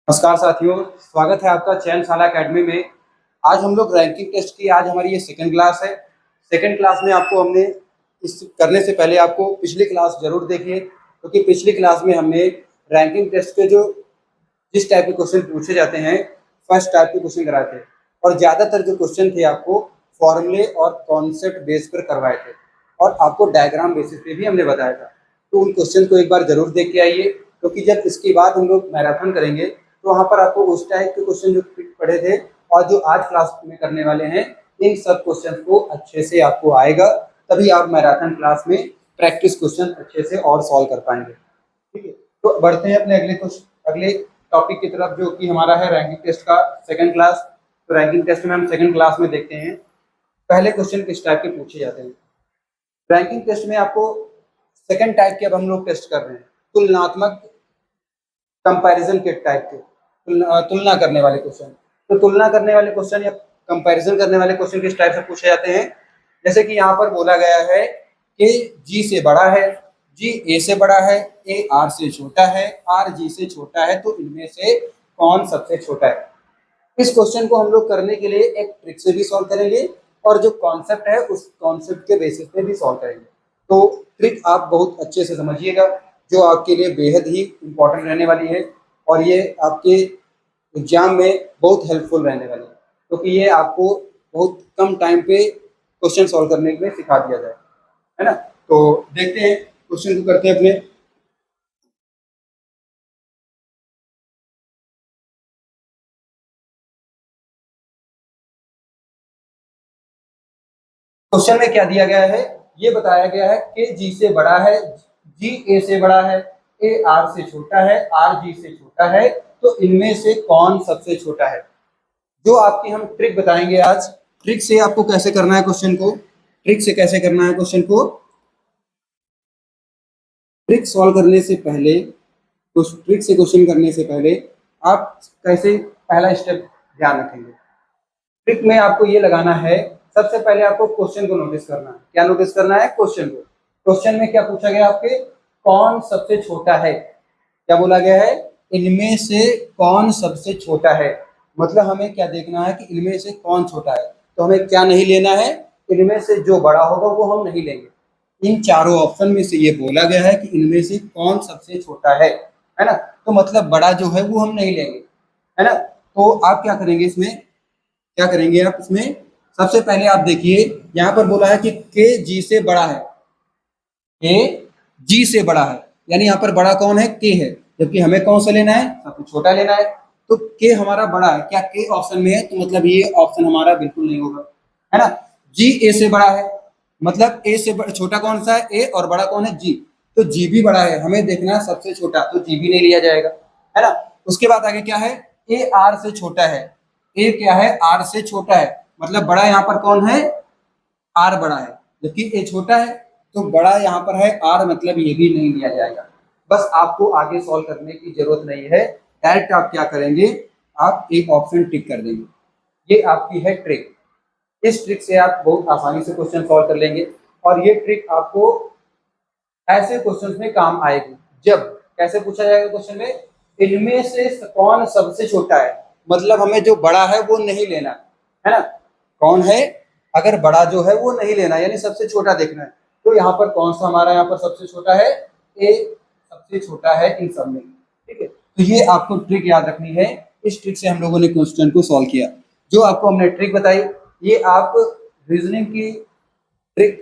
नमस्कार साथियों, स्वागत है आपका चयनशाला एकेडमी में। आज हम लोग रैंकिंग टेस्ट की आज हमारी ये सेकंड क्लास है। सेकंड क्लास में आपको हमने इस करने से पहले आपको पिछली क्लास जरूर देखिए, क्योंकि पिछली क्लास में हमने रैंकिंग टेस्ट के जिस टाइप के क्वेश्चन पूछे जाते हैं, फर्स्ट टाइप के क्वेश्चन कराए थे और ज़्यादातर जो क्वेश्चन थे आपको फॉर्मूले और कॉन्सेप्ट बेस पर करवाए थे और आपको डायग्राम बेसिस पे भी हमने बताया था। तो उन क्वेश्चन को एक बार जरूर देख के आइए, क्योंकि जब इसके बाद हम लोग मैराथन करेंगे तो वहाँ पर आपको उस टाइप के क्वेश्चन जो पढ़े थे और जो आज क्लास में करने वाले हैं, इन सब क्वेश्चन को अच्छे से आपको आएगा, तभी आप मैराथन क्लास में प्रैक्टिस क्वेश्चन अच्छे से और सॉल्व कर पाएंगे। ठीक है, तो बढ़ते हैं अपने अगले टॉपिक की तरफ, जो कि हमारा है रैंकिंग टेस्ट का सेकंड क्लास। तो रैंकिंग टेस्ट में हम सेकंड क्लास में देखते हैं पहले क्वेश्चन किस टाइप के पूछे जाते हैं। रैंकिंग टेस्ट में आपको सेकंड टाइप के अब हम लोग टेस्ट कर रहे हैं, तुलनात्मक कंपैरिजन के टाइप के, तुलना करने वाले क्वेश्चन। तो तुलना करने वाले क्वेश्चन या कंपैरिजन करने वाले क्वेश्चन किस टाइप से पूछे जाते हैं, जैसे कि यहाँ पर बोला गया है कि जी से बड़ा है, जी ए से बड़ा है, ए आर से छोटा है, आर जी से छोटा है, तो इनमें से कौन सबसे छोटा है। इस क्वेश्चन को हम लोग करने के लिए एक ट्रिक से भी सॉल्व करेंगे और जो कॉन्सेप्ट है उस कॉन्सेप्ट के बेसिस पे भी सॉल्व करेंगे। तो ट्रिक आप बहुत अच्छे से समझिएगा, जो आपके लिए बेहद ही इम्पोर्टेंट रहने वाली है और ये आपके एग्जाम में बहुत हेल्पफुल रहने वाली है, क्योंकि ये आपको बहुत कम टाइम पे क्वेश्चन सॉल्व करने के लिए सिखा दिया जाए, है ना। तो देखते हैं, क्वेश्चन को करते हैं अपने। क्वेश्चन में क्या दिया गया है, ये बताया गया है कि जी से बड़ा है, जी ए से बड़ा है, ए आर से छोटा है, आर जी से छोटा है, तो इनमें से कौन सबसे छोटा है। जो आपकी हम ट्रिक बताएंगे आज, ट्रिक से आपको कैसे करना है क्वेश्चन को, ट्रिक से कैसे करना है क्वेश्चन को। ट्रिक सॉल्व करने से पहले, कुछ ट्रिक से क्वेश्चन करने से पहले आप कैसे पहला स्टेप ध्यान रखेंगे। ट्रिक में आपको ये लगाना है, सबसे पहले आपको क्वेश्चन को नोटिस करना है। क्या नोटिस करना है, क्वेश्चन को। क्वेश्चन में क्या पूछा गया आपके, कौन सबसे छोटा है। क्या बोला गया है, इनमें से कौन सबसे छोटा है। मतलब हमें क्या देखना है कि इनमें से कौन छोटा है, तो हमें क्या नहीं लेना है, इनमें से जो बड़ा होगा वो हम नहीं लेंगे। इन चारों ऑप्शन में से ये बोला गया है कि इनमें से कौन सबसे छोटा है ना। तो मतलब बड़ा जो है वो हम नहीं लेंगे, है ना। तो आप क्या करेंगे इसमें, क्या करेंगे आप इसमें, सबसे पहले आप देखिए यहाँ पर बोला है कि के जी से बड़ा है, के जी से बड़ा है, यानी यहाँ पर बड़ा कौन है, के है, जबकि हमें कौन सा लेना है, सबसे छोटा लेना है। तो के हमारा बड़ा है, क्या के ऑप्शन में है, तो मतलब ये ऑप्शन हमारा बिल्कुल नहीं होगा, है ना। जी ए से बड़ा है, मतलब ए से छोटा कौन सा है, ए, और बड़ा कौन है, जी। तो जी भी बड़ा है, हमें देखना है सबसे छोटा, तो जी भी नहीं लिया जाएगा, है ना। उसके बाद आगे क्या है, ए आर से छोटा है, ए क्या है, आर से छोटा है, मतलब बड़ा यहाँ पर कौन है, आर बड़ा है, जबकि ए छोटा है, तो बड़ा यहाँ पर है आर, मतलब ये भी नहीं लिया जाएगा। बस आपको आगे सॉल्व करने की जरूरत नहीं है, डायरेक्ट आप क्या करेंगे, आप एक ऑप्शन टिक कर देंगे। ये आपकी है ट्रिक। इस ट्रिक से आप बहुत आसानी से क्वेश्चन सॉल्व कर लेंगे और ये ट्रिक आपको ऐसे क्वेश्चन में काम आएगी जब, कैसे पूछा जाएगा क्वेश्चन में, इनमें से कौन सबसे छोटा है, मतलब हमें जो बड़ा है वो नहीं लेना, है ना। कौन है, अगर बड़ा जो है वो नहीं लेना, यानी सबसे छोटा देखना है, तो यहाँ पर कौन सा हमारा यहाँ पर सबसे छोटा है, ए सबसे छोटा है इन सब में। ठीक है, तो ये आपको ट्रिक याद रखनी है। इस ट्रिक से हम लोगों ने क्वेश्चन को सॉल्व किया। जो आपको हमने ट्रिक बताई, ये आप रीजनिंग की ट्रिक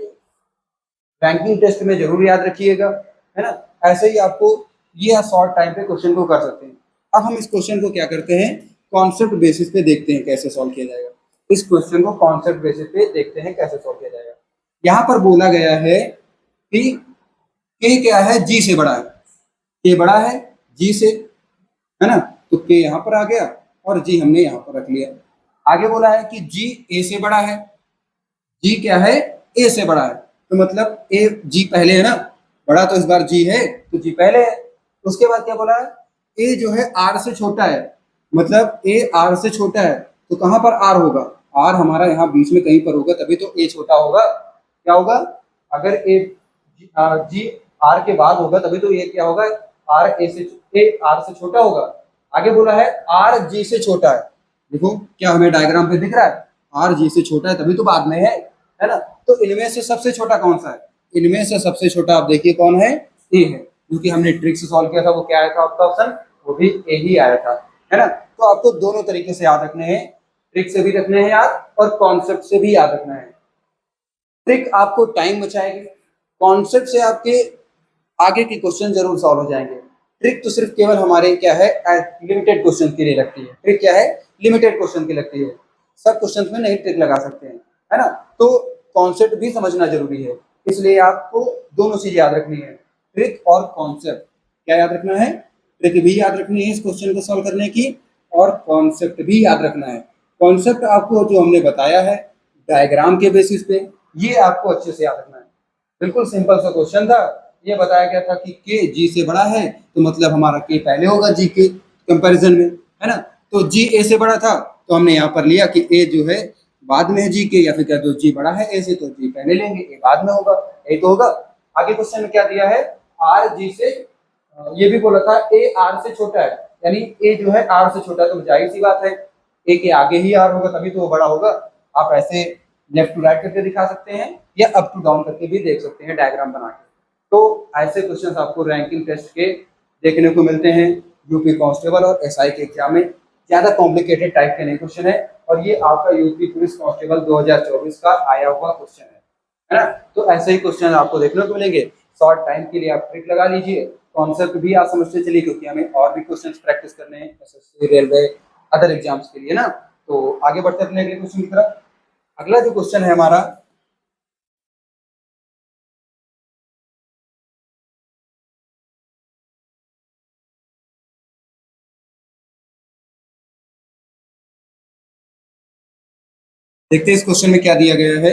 रैंकिंग टेस्ट में जरूर याद रखिएगा, है ना। ऐसे ही आपको ये शॉर्ट टाइम पे क्वेश्चन को कर सकते हैं। अब हम इस क्वेश्चन को क्या करते हैं, कॉन्सेप्ट बेसिस पे देखते हैं कैसे सॉल्व किया जाएगा। इस क्वेश्चन को कॉन्सेप्ट बेसिस पे देखते हैं कैसे सॉल्व किया जाएगा। यहाँ पर बोला गया है कि के क्या है, जी से बड़ा है, के बड़ा है जी से, है ना। तो के यहाँ पर आ गया और जी हमने यहाँ पर रख लिया। आगे बोला है कि जी ए से बड़ा है, जी क्या है, ए से बड़ा है, तो मतलब ए जी पहले है ना, बड़ा तो इस बार जी है, तो जी पहले है। उसके बाद क्या बोला है, ए जो है आर से छोटा है, मतलब ए आर से छोटा है, तो कहाँ पर आर होगा, आर हमारा यहाँ बीच में कहीं पर होगा, तभी तो ए छोटा होगा। क्या होगा, अगर ए जी आर के बाद होगा तभी तो ये क्या होगा, आर ए से, ए आर से छोटा होगा, आगे बोला है आर जी से छोटा है। देखो क्या हमें डायग्राम पे दिख रहा है, आर जी से छोटा है तभी तो बाद में है ना। तो इनमें से सबसे छोटा कौन सा है, इनमें से सबसे छोटा आप देखिए कौन है, ए है, क्योंकि हमने ट्रिक से सॉल्व किया था। वो क्या आया था आपका ऑप्शन, वो भी ए ही आया था, है ना। तो आपको दोनों तरीके से याद रखने हैं, ट्रिक से भी रखने हैं याद और कॉन्सेप्ट से भी याद रखना है। ट्रिक आपको टाइम बचाएगी, कॉन्सेप्ट से आपके आगे के क्वेश्चन जरूर सॉल्व हो जाएंगे। ट्रिक तो सिर्फ केवल हमारे क्या है, लिमिटेड क्वेश्चन के लिए लगती है। ट्रिक क्या है, लिमिटेड क्वेश्चन की लगती है, सब क्वेश्चन में नहीं ट्रिक लगा सकते हैं, है ना। तो कॉन्सेप्ट भी समझना जरूरी है, इसलिए आपको दोनों चीज याद रखनी है, ट्रिक और कॉन्सेप्ट। क्या याद रखना है, ट्रिक भी याद रखनी है इस क्वेश्चन को सॉल्व करने की, और कॉन्सेप्ट भी याद रखना है। कॉन्सेप्ट आपको जो हमने बताया है डायग्राम के बेसिस पे, ये आपको अच्छे से याद रखना है। बिल्कुल सिंपल सा क्वेश्चन था, ये बताया गया था कि के जी से बड़ा है तो मतलब हमारा के पहले होगा जी के कंपैरिजन में, है ना। तो जी ए से बड़ा था तो हमने यहाँ पर लिया कि ए जो है बाद में है जी के, या फिर क्या, तो जी बड़ा है ए से तो जी पहले लेंगे, ए बाद में होगा, ए तो होगा। आगे क्वेश्चन में क्या दिया है, आर जी से, ये भी बोला था ए आर से छोटा है, यानी ए जो है आर से छोटा है, तो जाहिर सी बात है ए के आगे ही आर होगा तभी तो वो बड़ा होगा। आप ऐसे लेफ्ट टू राइट करके दिखा सकते हैं या अप टू डाउन करके भी देख सकते हैं डायग्राम बना के। तो ऐसे क्वेश्चंस आपको रैंकिंग टेस्ट के देखने को मिलते हैं यूपी कांस्टेबल और एसआई के एग्जाम में। ज्यादा कॉम्प्लिकेटेड टाइप के नहीं क्वेश्चन है, और ये आपका यूपी पुलिस कांस्टेबल 2024 का आया हुआ क्वेश्चन है ना। तो ऐसे ही क्वेश्चन आपको देखने को मिलेंगे। शॉर्ट टाइम के लिए आप ट्रिक लगा लीजिए, कॉन्सेप्ट भी आप समझते चलिए, क्योंकि हमें और भी क्वेश्चन प्रैक्टिस करने हैं एसएससी, रेलवे, अदर एग्जाम्स के लिए ना। तो आगे बढ़ते अपने अगले क्वेश्चन की तरफ। अगला जो क्वेश्चन है हमारा, देखते हैं इस क्वेश्चन में क्या दिया गया है।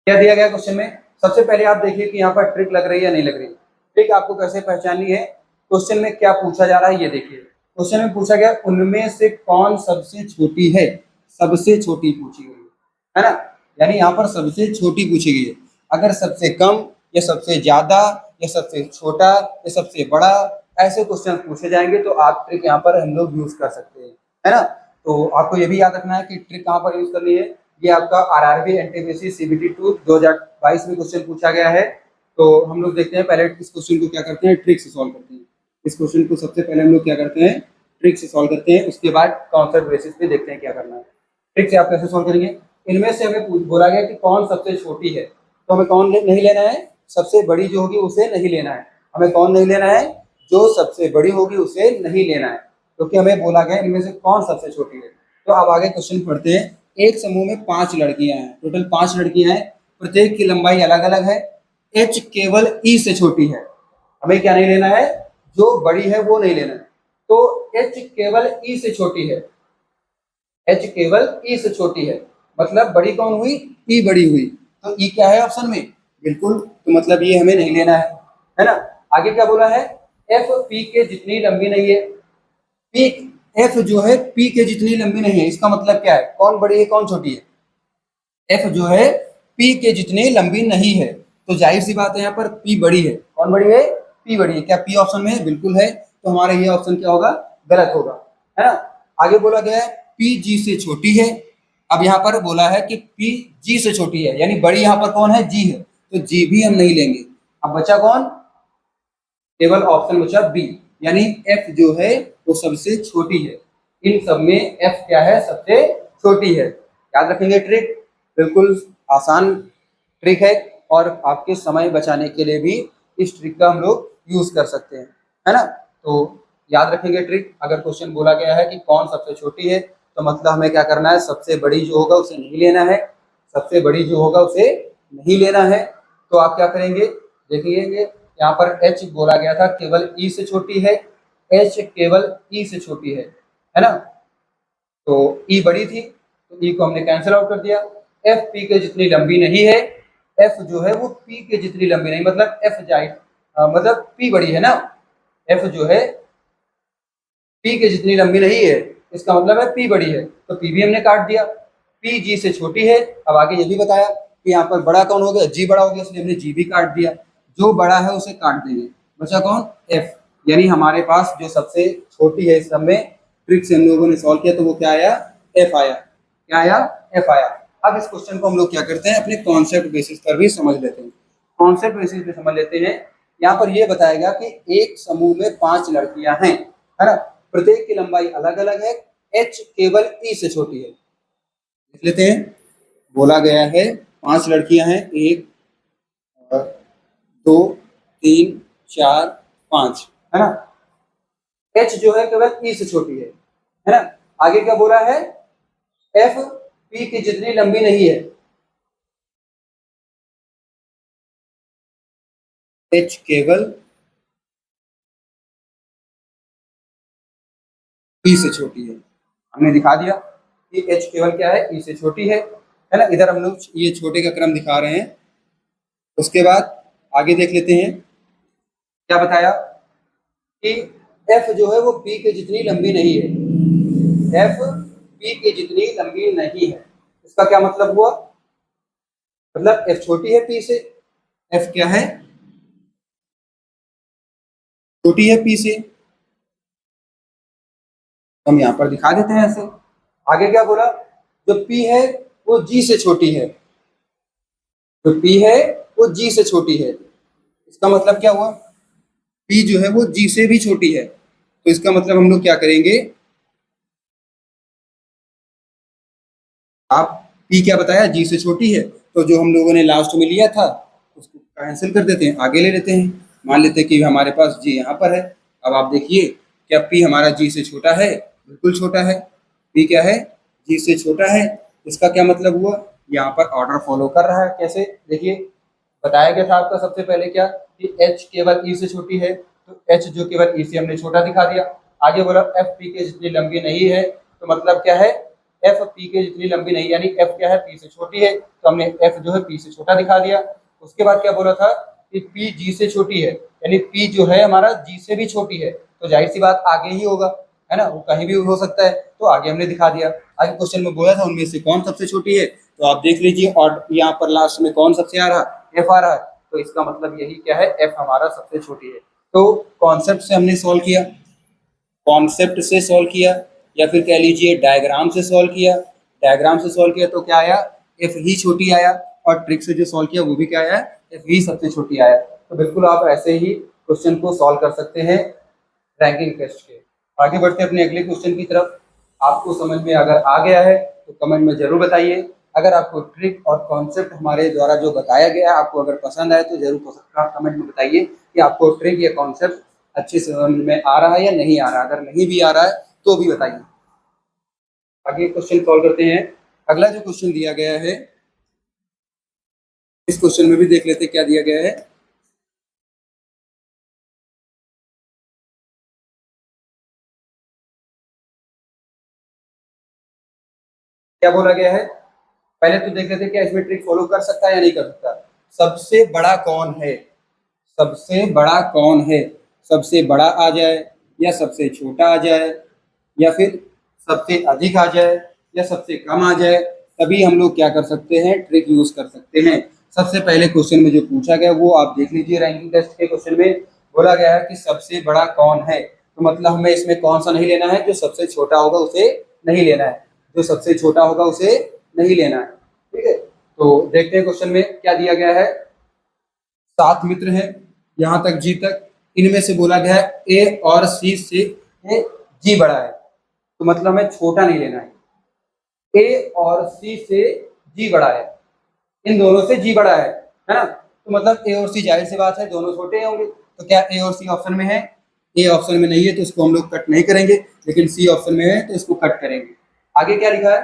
क्या दिया गया क्वेश्चन में, सबसे पहले आप देखिए कि यहाँ पर ट्रिक लग रही है या नहीं लग रही। ट्रिक आपको कैसे पहचाननी है, क्वेश्चन में क्या पूछा जा रहा है ये देखिए। क्वेश्चन में पूछा गया उनमें से कौन सबसे छोटी है, सबसे छोटी पूछी गई है ना। यानी यहाँ पर सबसे छोटी पूछी गई है। अगर सबसे कम या सबसे ज्यादा या सबसे छोटा या सबसे बड़ा ऐसे क्वेश्चन पूछे जाएंगे तो आप ट्रिक यहाँ पर हम लोग यूज कर सकते हैं, है ना। तो आपको ये भी याद रखना है कि ट्रिक कहाँ पर यूज करनी है। ये आपका आरआरबी एनटीपीसी सीबीटी 2 2022 में क्वेश्चन पूछा गया है। तो हम लोग देखते हैं पहले इस क्वेश्चन को क्या करते हैं, ट्रिक से सॉल्व करते हैं। इस क्वेश्चन को सबसे पहले हम लोग क्या करते हैं, ट्रिक से सॉल्व करते हैं, उसके बाद कॉन्सेप्ट बेसिस पे देखते हैं क्या करना है। ट्रिक से आप कैसे सॉल्व करेंगे, इनमें से हमें बोला गया कि कौन सबसे छोटी है, तो हमें कौन नहीं लेना है, सबसे बड़ी जो होगी उसे नहीं लेना है। हमें कौन नहीं लेना है, जो सबसे बड़ी होगी उसे नहीं लेना है, क्योंकि हमें बोला गया इनमें से कौन सबसे छोटी है। तो अब आगे क्वेश्चन पढ़ते हैं। एक समूह में 5 लड़कियां हैं, टोटल 5 लड़कियां हैं, प्रत्येक की लंबाई अलग अलग है, एच केवल ई से छोटी है। हमें क्या नहीं लेना है, जो बड़ी है वो नहीं लेना है। तो एच केवल ई से छोटी है, एच केवल ई से छोटी है, मतलब बड़ी कौन हुई, ई बड़ी हुई। तो ई क्या है ऑप्शन में, बिल्कुल, तो मतलब ये हमें नहीं लेना है ना। आगे क्या बोला है, एफ पी के जितनी लंबी नहीं है, पी एफ जो है पी के जितनी लंबी नहीं है, इसका मतलब क्या है, कौन बड़ी है कौन छोटी है, एफ जो है पी के जितनी लंबी नहीं है। तो जाहिर सी बात है यहाँ पर पी बड़ी है, कौन बड़ी है, पी बड़ी है। क्या पी ऑप्शन में है, बिल्कुल है, तो हमारा ये ऑप्शन क्या होगा, गलत होगा, है ना। आगे बोला गया है पी जी से छोटी है। अब यहाँ पर बोला है कि पी जी से छोटी है, यानी बड़ी यहाँ पर कौन है, जी है, तो जी भी हम नहीं लेंगे। अब बचा कौन, केवल ऑप्शन बचा बी, यानी एफ जो है वो सबसे छोटी है। इन सब में एफ क्या है, सबसे छोटी है। याद रखेंगे ट्रिक, बिल्कुल आसान ट्रिक है, और आपके समय बचाने के लिए भी इस ट्रिक का हम लोग यूज कर सकते हैं, है ना। तो याद रखेंगे ट्रिक, अगर क्वेश्चन बोला गया है कि कौन सबसे छोटी है तो मतलब हमें क्या करना है, सबसे बड़ी जो होगा उसे नहीं लेना है, सबसे बड़ी जो होगा उसे नहीं लेना है। तो आप क्या करेंगे, देखिए यहाँ पर एच बोला गया था केवल ई से छोटी है, एच केवल ई से छोटी है ना। तो ई बड़ी थी तो ई को हमने कैंसिल आउट कर दिया। एफ पी के जितनी लंबी नहीं है, एफ जो है वो पी के जितनी लंबी नहीं, मतलब एफ जाए मतलब पी बड़ी है ना, एफ जो है पी के जितनी लंबी नहीं है, इसका मतलब है पी बड़ी है, तो पी भी हमने काट दिया। पी जी से छोटी है, अब आगे ये भी बताया कि यहाँ पर बड़ा कौन हो गया, जी बड़ा हो गया, इसलिए हमने जी भी काट दिया। जो बड़ा है उसे काट देंगे, बचा कौन, एफ। यानी हमारे पास जो सबसे छोटी है इस सब में, ट्रिक से हम लोगों ने सॉल्व किया तो वो क्या आया, एफ आया। क्या आया, एफ आया। अब इस क्वेश्चन को हम लोग क्या करते हैं, अपने कॉन्सेप्ट बेसिस पर भी समझ लेते हैं। कॉन्सेप्ट बेसिस पे समझ लेते हैं। यहाँ पर ये बताएगा कि एक समूह में 5 लड़कियां हैं, है ना, प्रत्येक की लंबाई अलग अलग है, एच केवल ई से छोटी है। लिख लेते हैं। बोला गया है 5 लड़कियां हैं, 1 2 3 4 5, है ना। एच जो है केवल ई से छोटी है ना। आगे क्या बोला है, एफ पी की जितनी लंबी नहीं है, एच केवल ई से छोटी है। हमने दिखा दिया कि एच केवल क्या है, ई से छोटी है ना। इधर हम लोग ये छोटे का क्रम दिखा रहे हैं। उसके बाद आगे देख लेते हैं, क्या बताया कि एफ जो है वो पी के जितनी लंबी नहीं है, एफ पी के जितनी लंबी नहीं है। इसका क्या मतलब हुआ, मतलब एफ छोटी है पी से, एफ क्या है, छोटी है पी से। हम यहाँ पर दिखा देते हैं ऐसे। आगे क्या बोला, जो पी है वो जी से छोटी है, जो पी है वो जी से छोटी है। इसका मतलब क्या हुआ, पी जो है वो जी से भी छोटी है, तो इसका मतलब हम लोग क्या करेंगे, आप पी क्या बताया, जी से छोटी है, तो जो हम लोगों ने लास्ट में लिया था उसको कैंसिल कर देते हैं, आगे ले लेते हैं। मान लेते हैं कि हमारे पास जी यहाँ पर है। अब आप देखिए, क्या पी हमारा जी से छोटा है, बिल्कुल छोटा है। पी क्या है, जी से छोटा है। इसका क्या मतलब हुआ, यहाँ पर ऑर्डर फॉलो कर रहा है। कैसे, देखिए बताया गया था आपका सबसे पहले क्या, कि एच केवल ई से छोटी है, तो एच जो केवल ई से हमने छोटा दिखा दिया। आगे बोला एफ पी के जितनी लंबी नहीं है, तो मतलब क्या है, एफ पी के जितनी लंबी नहीं, यानी एफ क्या है, पी से छोटी है, तो हमने एफ जो है पी से छोटा दिखा दिया। उसके बाद क्या बोला था कि पी जी से छोटी है, यानी पी जो है हमारा जी से भी छोटी है, तो जाहिर सी बात आगे ही होगा, है ना, वो कहीं भी हो सकता है, तो आगे हमने दिखा दिया। आगे क्वेश्चन में बोला था उनमें से कौन सबसे छोटी है, तो आप देख लीजिए, और यहाँ पर लास्ट में कौन सबसे आ रहा, एफ आ रहा है, तो इसका मतलब यही क्या है, एफ हमारा सबसे छोटी है। तो कॉन्सेप्ट से हमने सॉल्व किया, कॉन्सेप्ट से सॉल्व किया, या फिर कह लीजिए डायग्राम से सॉल्व किया। डायग्राम से सॉल्व किया तो क्या आया, एफ ही छोटी आया, और ट्रिक से जो सॉल्व किया वो भी क्या आया, एफ ही सबसे छोटी आया। तो बिल्कुल आप ऐसे ही क्वेश्चन को सॉल्व कर सकते हैं रैंकिंग टेस्ट के। आगे बढ़ते हैं अपने अगले क्वेश्चन की तरफ। आपको समझ में अगर आ गया है तो कमेंट में जरूर बताइए। अगर आपको ट्रिक और कॉन्सेप्ट हमारे द्वारा जो बताया गया है आपको अगर पसंद आए तो जरूर कमेंट में बताइए कि आपको ट्रिक या कॉन्सेप्ट अच्छे से समझ में आ रहा है या नहीं आ रहा है। अगर नहीं भी आ रहा है तो भी बताइए। आगे क्वेश्चन सॉल्व करते हैं। अगला जो क्वेश्चन दिया गया है, इस क्वेश्चन में भी देख लेते हैं क्या दिया गया है। क्या बोला गया है, पहले तो देख लेते हैं क्या इसमें ट्रिक फॉलो कर सकता है या नहीं कर सकता। सबसे बड़ा कौन है, सबसे बड़ा कौन है, सबसे बड़ा आ जाए, या सबसे छोटा आ जाए, या फिर सबसे अधिक आ जाए, या सबसे कम आ जाए, तभी हम लोग क्या कर सकते हैं, ट्रिक यूज कर सकते हैं। सबसे पहले क्वेश्चन में जो पूछा गया वो आप देख लीजिए, रैंकिंग टेस्ट के क्वेश्चन में बोला गया है कि सबसे बड़ा कौन है, तो मतलब हमें इसमें कौन सा नहीं लेना है, जो सबसे छोटा होगा उसे नहीं लेना है, जो सबसे छोटा होगा उसे नहीं लेना है। ठीक है, तो देखते हैं क्वेश्चन में क्या दिया गया है। 7 मित्र हैं, यहाँ तक जी तक। इनमें से बोला गया है ए और सी से ए जी बड़ा है, तो मतलब हमें छोटा नहीं लेना है। ए और सी से जी बड़ा है, इन दोनों से जी बड़ा है ना, तो मतलब ए और सी जाहिर सी बात है दोनों छोटे होंगे, तो क्या ए और सी ऑप्शन में है, ए ऑप्शन में नहीं है तो इसको हम लोग कट नहीं करेंगे, लेकिन सी ऑप्शन में है तो इसको कट करेंगे। आगे क्या लिखा है,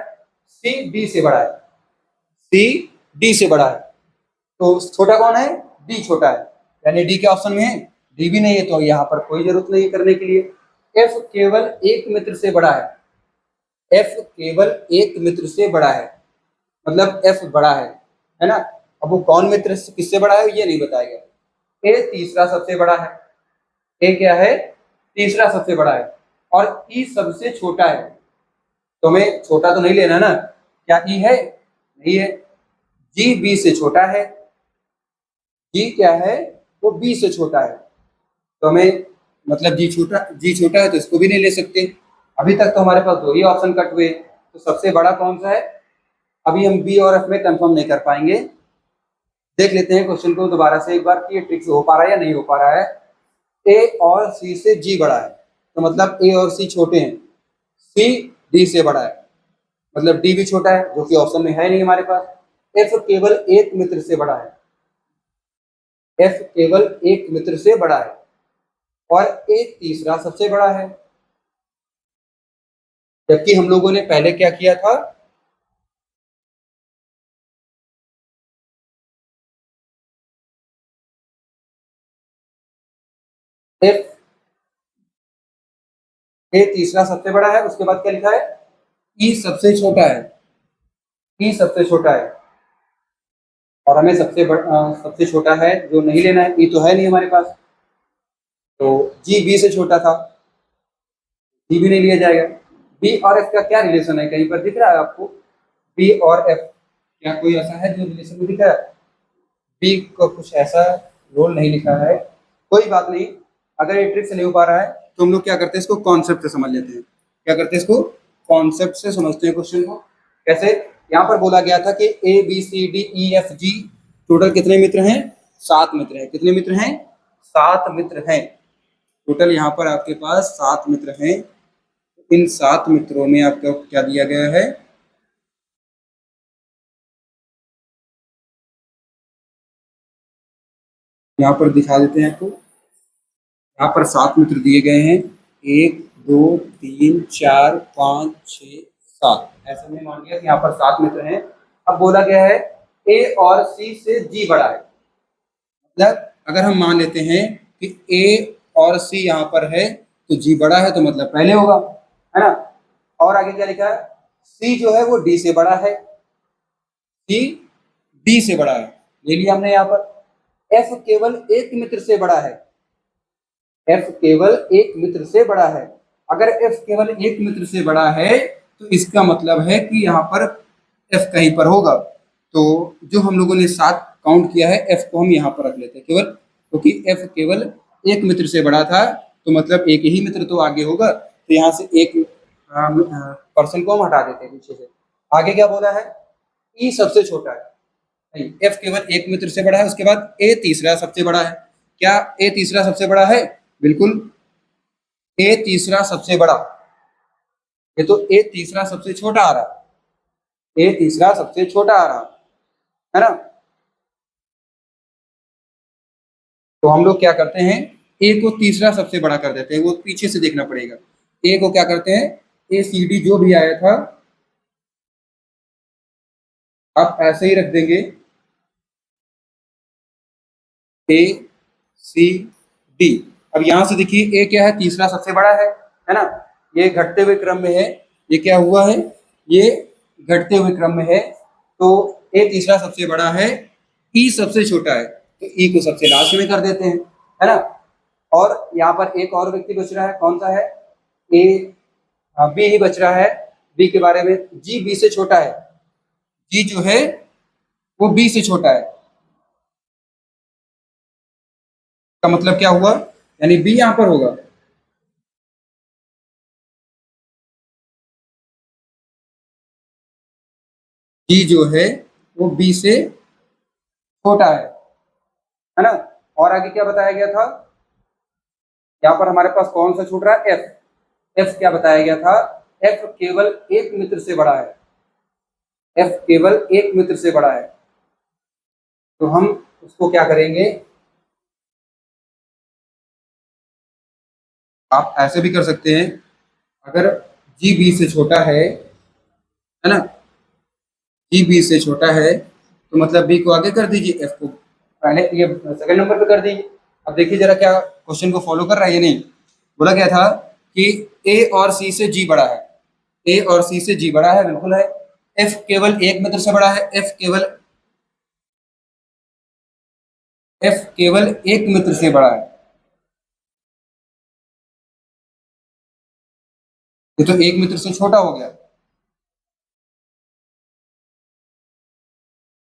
सी डी से बड़ा है, सी डी से बड़ा है, तो छोटा कौन है, डी छोटा है, यानी डी के ऑप्शन में है, डी भी नहीं है, तो यहाँ पर कोई जरूरत नहीं करने के लिए। एफ केवल एक मित्र से बड़ा है, एफ केवल एक मित्र से बड़ा है, मतलब एफ बड़ा है ना। अब वो कौन मित्र किससे बड़ा है ये नहीं बताया गया। ए तीसरा सबसे बड़ा है, ए क्या है, तीसरा सबसे बड़ा है, और ई सबसे छोटा है, तो हमें छोटा तो नहीं लेना ना, क्या ई है, नहीं है। जी बी से छोटा है, जी क्या है, वो बी से छोटा है, तो हमें मतलब जी छोटा है तो इसको भी नहीं ले सकते। अभी तक तो हमारे पास दो ही ऑप्शन कट हुए, तो सबसे बड़ा कौन सा है, अभी हम बी और एफ में कंफर्म नहीं कर पाएंगे। देख लेते हैं क्वेश्चन को दोबारा से एक बार कि ये ट्रिक से हो पा रहा है या नहीं हो पा रहा है। ए और सी से जी बड़ा है, तो मतलब ए और सी छोटे हैं, सी डी से बड़ा है, मतलब डी भी छोटा है जो कि ऑप्शन में है नहीं हमारे पास। एफ केवल एक मित्र से बड़ा है, एफ केवल एक मित्र से बड़ा है, और ए तीसरा सबसे बड़ा है। जबकि हम लोगों ने पहले क्या किया था, एफ ए तीसरा सबसे बड़ा है, उसके बाद क्या लिखा है, ई सबसे छोटा है, ई सबसे छोटा है, और हमें सबसे छोटा है जो नहीं लेना है, ई तो है नहीं हमारे पास, तो जी बी से छोटा था, जी भी नहीं लिया जाएगा। बी और एफ का क्या रिलेशन है, कहीं पर दिख रहा है आपको, बी और एफ क्या कोई ऐसा है जो रिलेशन में दिख रहा है, बी को कुछ ऐसा रोल नहीं लिखा है, कोई बात नहीं। अगर ये ट्रिक से नहीं हो पा रहा है तो हम लोग क्या करते हैं, इसको कॉन्सेप्ट से समझ लेते हैं। क्या करते हैं, इसको कॉन्सेप्ट से समझते हैं क्वेश्चन को। कैसे, यहाँ पर बोला गया था कि A B C D E F G total कितने मित्र हैं, 7 मित्र हैं। कितने मित्र हैं, 7 मित्र हैं। टोटल यहाँ पर आपके पास 7 मित्र हैं। इन 7 मित्रों में आपका क्या दिया गया है, यहाँ पर दिखा देते हैं आपको। यहाँ पर 7 मित्र दिए गए हैं, 1 2 3 4 5 6 7, ऐसे में मान लिया कि यहाँ पर 7 मित्र हैं। अब बोला गया है ए और सी से जी बड़ा है, मतलब अगर हम मान लेते हैं कि ए और सी यहाँ पर है तो जी बड़ा है, तो मतलब पहले होगा, है ना। और आगे क्या लिखा है, सी जो है वो डी से बड़ा है, सी डी से बड़ा है, ले लिया हमने यहाँ पर। एफ केवल एक मित्र से बड़ा है, एफ केवल एक मित्र से बड़ा है। अगर एफ केवल एक मित्र से बड़ा है तो इसका मतलब है कि यहाँ पर एफ कहीं पर होगा। तो जो हम लोगों ने 7 काउंट किया है, एफ को हम यहाँ पर रख लेते हैं केवल, क्योंकि एफ केवल एक मित्र से बड़ा था, तो मतलब एक ही मित्र तो आगे होगा, तो यहाँ से एक पर्सन को हम हटा देते हैं पीछे से। आगे क्या बोला है, ई सबसे छोटा है, नहीं, एफ केवल एक मित्र से बड़ा है। उसके बाद ए तीसरा सबसे बड़ा है। क्या ए तीसरा सबसे बड़ा है, बिल्कुल, ए तीसरा सबसे बड़ा। ये तो ए तीसरा सबसे छोटा आ रहा है, ए तीसरा सबसे छोटा आ रहा है ना। तो हम लोग क्या करते हैं, ए को तीसरा सबसे बड़ा कर देते हैं, वो पीछे से देखना पड़ेगा। ए को क्या करते हैं, ए सी डी जो भी आया था आप ऐसे ही रख देंगे, ए सी डी। अब यहां से देखिए ए क्या है, तीसरा सबसे बड़ा है ना। ये घटते हुए क्रम में है, ये क्या हुआ है, ये घटते हुए क्रम में है, तो ए तीसरा सबसे बड़ा है, ई सबसे छोटा है, तो ई को सबसे लास्ट में कर देते हैं, है ना। और यहाँ पर एक और व्यक्ति बच रहा है, कौन सा है, ए, बी ही बच रहा है। बी के बारे में, जी बी से छोटा है, जी जो है वो बी से छोटा है, का मतलब क्या हुआ, यानी बी यहां पर होगा। जी जो है वो बी से छोटा है ना। और आगे क्या बताया गया था, यहाँ पर हमारे पास कौन सा छूट रहा है, एफ। एफ क्या बताया गया था, एफ केवल एक मित्र से बड़ा है, एफ केवल एक मित्र से बड़ा है, तो हम उसको क्या करेंगे, आप ऐसे भी कर सकते हैं, अगर जी बी से छोटा है ना, जी बी से छोटा है तो मतलब बी को आगे कर दीजिए, एफ को पहले ये सेकंड नंबर पे कर दीजिए। अब देखिए जरा क्या क्वेश्चन को फॉलो कर रहा है ये नहीं। बोला गया था कि ए और सी से जी बड़ा है, ए और सी से जी बड़ा है, बिल्कुल है। एफ केवल एक मित्र से बड़ा है, एफ केवल एक मित्र से बड़ा है, ये तो एक मित्र से छोटा हो गया।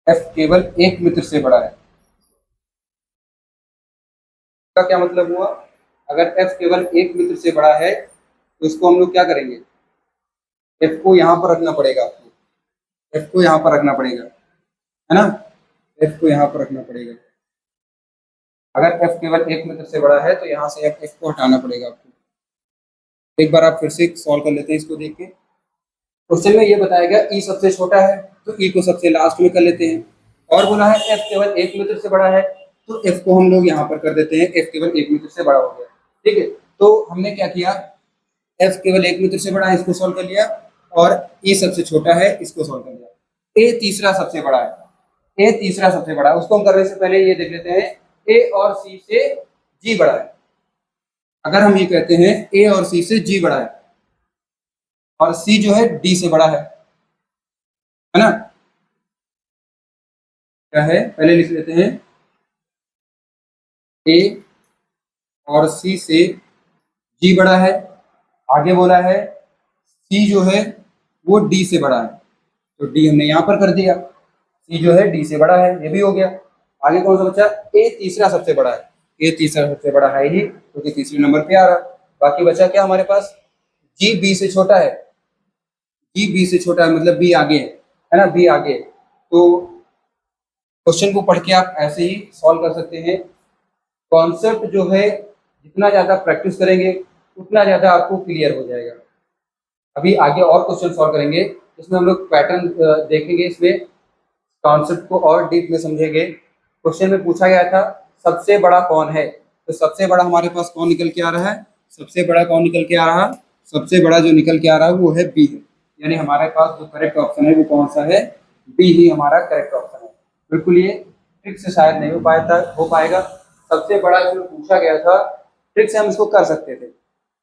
एफ केवल एक मित्र से बड़ा है, इसका क्या मतलब हुआ, अगर f केवल एक मित्र से बड़ा है तो इसको हम लोग क्या करेंगे, f को यहाँ पर रखना पड़ेगा आपको, f को यहाँ पर रखना पड़ेगा, है ना, f को यहाँ पर रखना पड़ेगा। अगर f केवल एक मित्र से बड़ा है तो यहाँ से f को हटाना पड़ेगा आपको। एक बार आप फिर से सॉल्व कर लेते हैं इसको देख के। क्वेश्चन में ये बताया गया ई सबसे छोटा है तो ई को सबसे लास्ट में कर लेते हैं, और बोला है एफ केवल एक मीटर से बड़ा है तो एफ को हम लोग यहाँ पर कर देते हैं, एफ केवल एक मीटर से बड़ा हो गया। ठीक है, तो हमने क्या किया, एफ केवल एक मीटर से बड़ा है इसको सॉल्व कर लिया, और ए सबसे छोटा है इसको सॉल्व कर लिया। ए तीसरा सबसे बड़ा है, ए तीसरा सबसे बड़ा है, उसको हम करने से पहले ये देख लेते हैं ए और सी से जी बड़ा है। अगर हम ये कहते हैं ए और सी से जी बड़ा है और सी जो है डी से बड़ा है ना, क्या है पहले लिख लेते हैं ए और सी से जी बड़ा है, आगे बोला है सी जो है वो डी से बड़ा है, तो डी हमने यहां पर कर दिया, सी जो है डी से बड़ा है, ये भी हो गया। आगे कौन सा बचा, ए तीसरा सबसे बड़ा है, ए तीसरा सबसे बड़ा है ही क्योंकि तो तीसरे नंबर पे आ रहा। बाकी बचा क्या हमारे पास, जी बी से छोटा है, जी बी से छोटा है मतलब बी आगे है ना, बी आगे। तो क्वेश्चन को पढ़ के आप ऐसे ही सॉल्व कर सकते हैं। कॉन्सेप्ट जो है जितना ज़्यादा प्रैक्टिस करेंगे उतना ज़्यादा आपको क्लियर हो जाएगा। अभी आगे और क्वेश्चन सॉल्व करेंगे, इसमें हम लोग पैटर्न देखेंगे, इसमें कॉन्सेप्ट को और डीप में समझेंगे। क्वेश्चन में पूछा गया था सबसे बड़ा कौन है, तो सबसे बड़ा हमारे पास कौन निकल के आ रहा है, सबसे बड़ा कौन निकल के आ रहा है, सबसे बड़ा जो निकल के आ रहा है वो है बी है, यानी हमारे पास जो करेक्ट ऑप्शन है वो कौन सा है, बी ही हमारा करेक्ट ऑप्शन है। बिल्कुल ये ट्रिक से शायद नहीं हो पाएगा, सबसे बड़ा जो पूछा गया था ट्रिक से हम इसको कर सकते थे,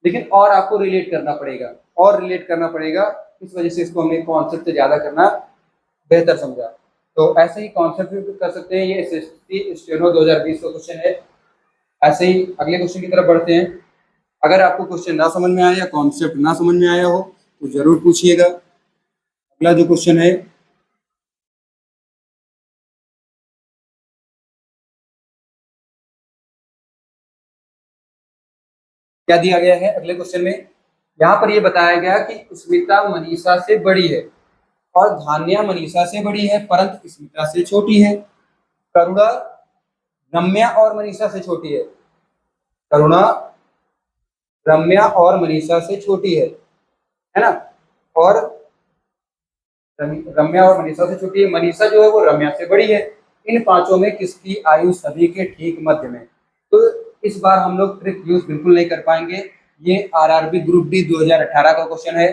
लेकिन और आपको रिलेट करना पड़ेगा, और रिलेट करना पड़ेगा, इस वजह से इसको हमने कॉन्सेप्ट से ज़्यादा करना बेहतर समझा। तो ऐसे ही कॉन्सेप्ट भी कर सकते हैं, ये एसएससी स्टेनो 2020 का क्वेश्चन है। ऐसे ही अगले क्वेश्चन की तरफ बढ़ते हैं। अगर आपको क्वेश्चन ना समझ में आया या कॉन्सेप्ट ना समझ में आया हो तो जरूर पूछिएगा। अगला जो क्वेश्चन है, क्या दिया गया है अगले क्वेश्चन में, यहाँ पर ये बताया गया कि स्मिता मनीषा से बड़ी है और धान्या मनीषा से बड़ी है परंतु स्मिता से छोटी है। करुणा रम्या और मनीषा से छोटी है, करुणा रम्या और मनीषा से छोटी है ना, और रम्या और मनीषा से छोटी है, मनीषा जो है वो रम्या से बड़ी है। इन पांचों में किसकी आयु सभी के ठीक मध्य में। तो इस बार हम लोग ट्रिक यूज बिल्कुल नहीं कर पाएंगे, ये आरआरबी ग्रुप डी 2018 का क्वेश्चन है।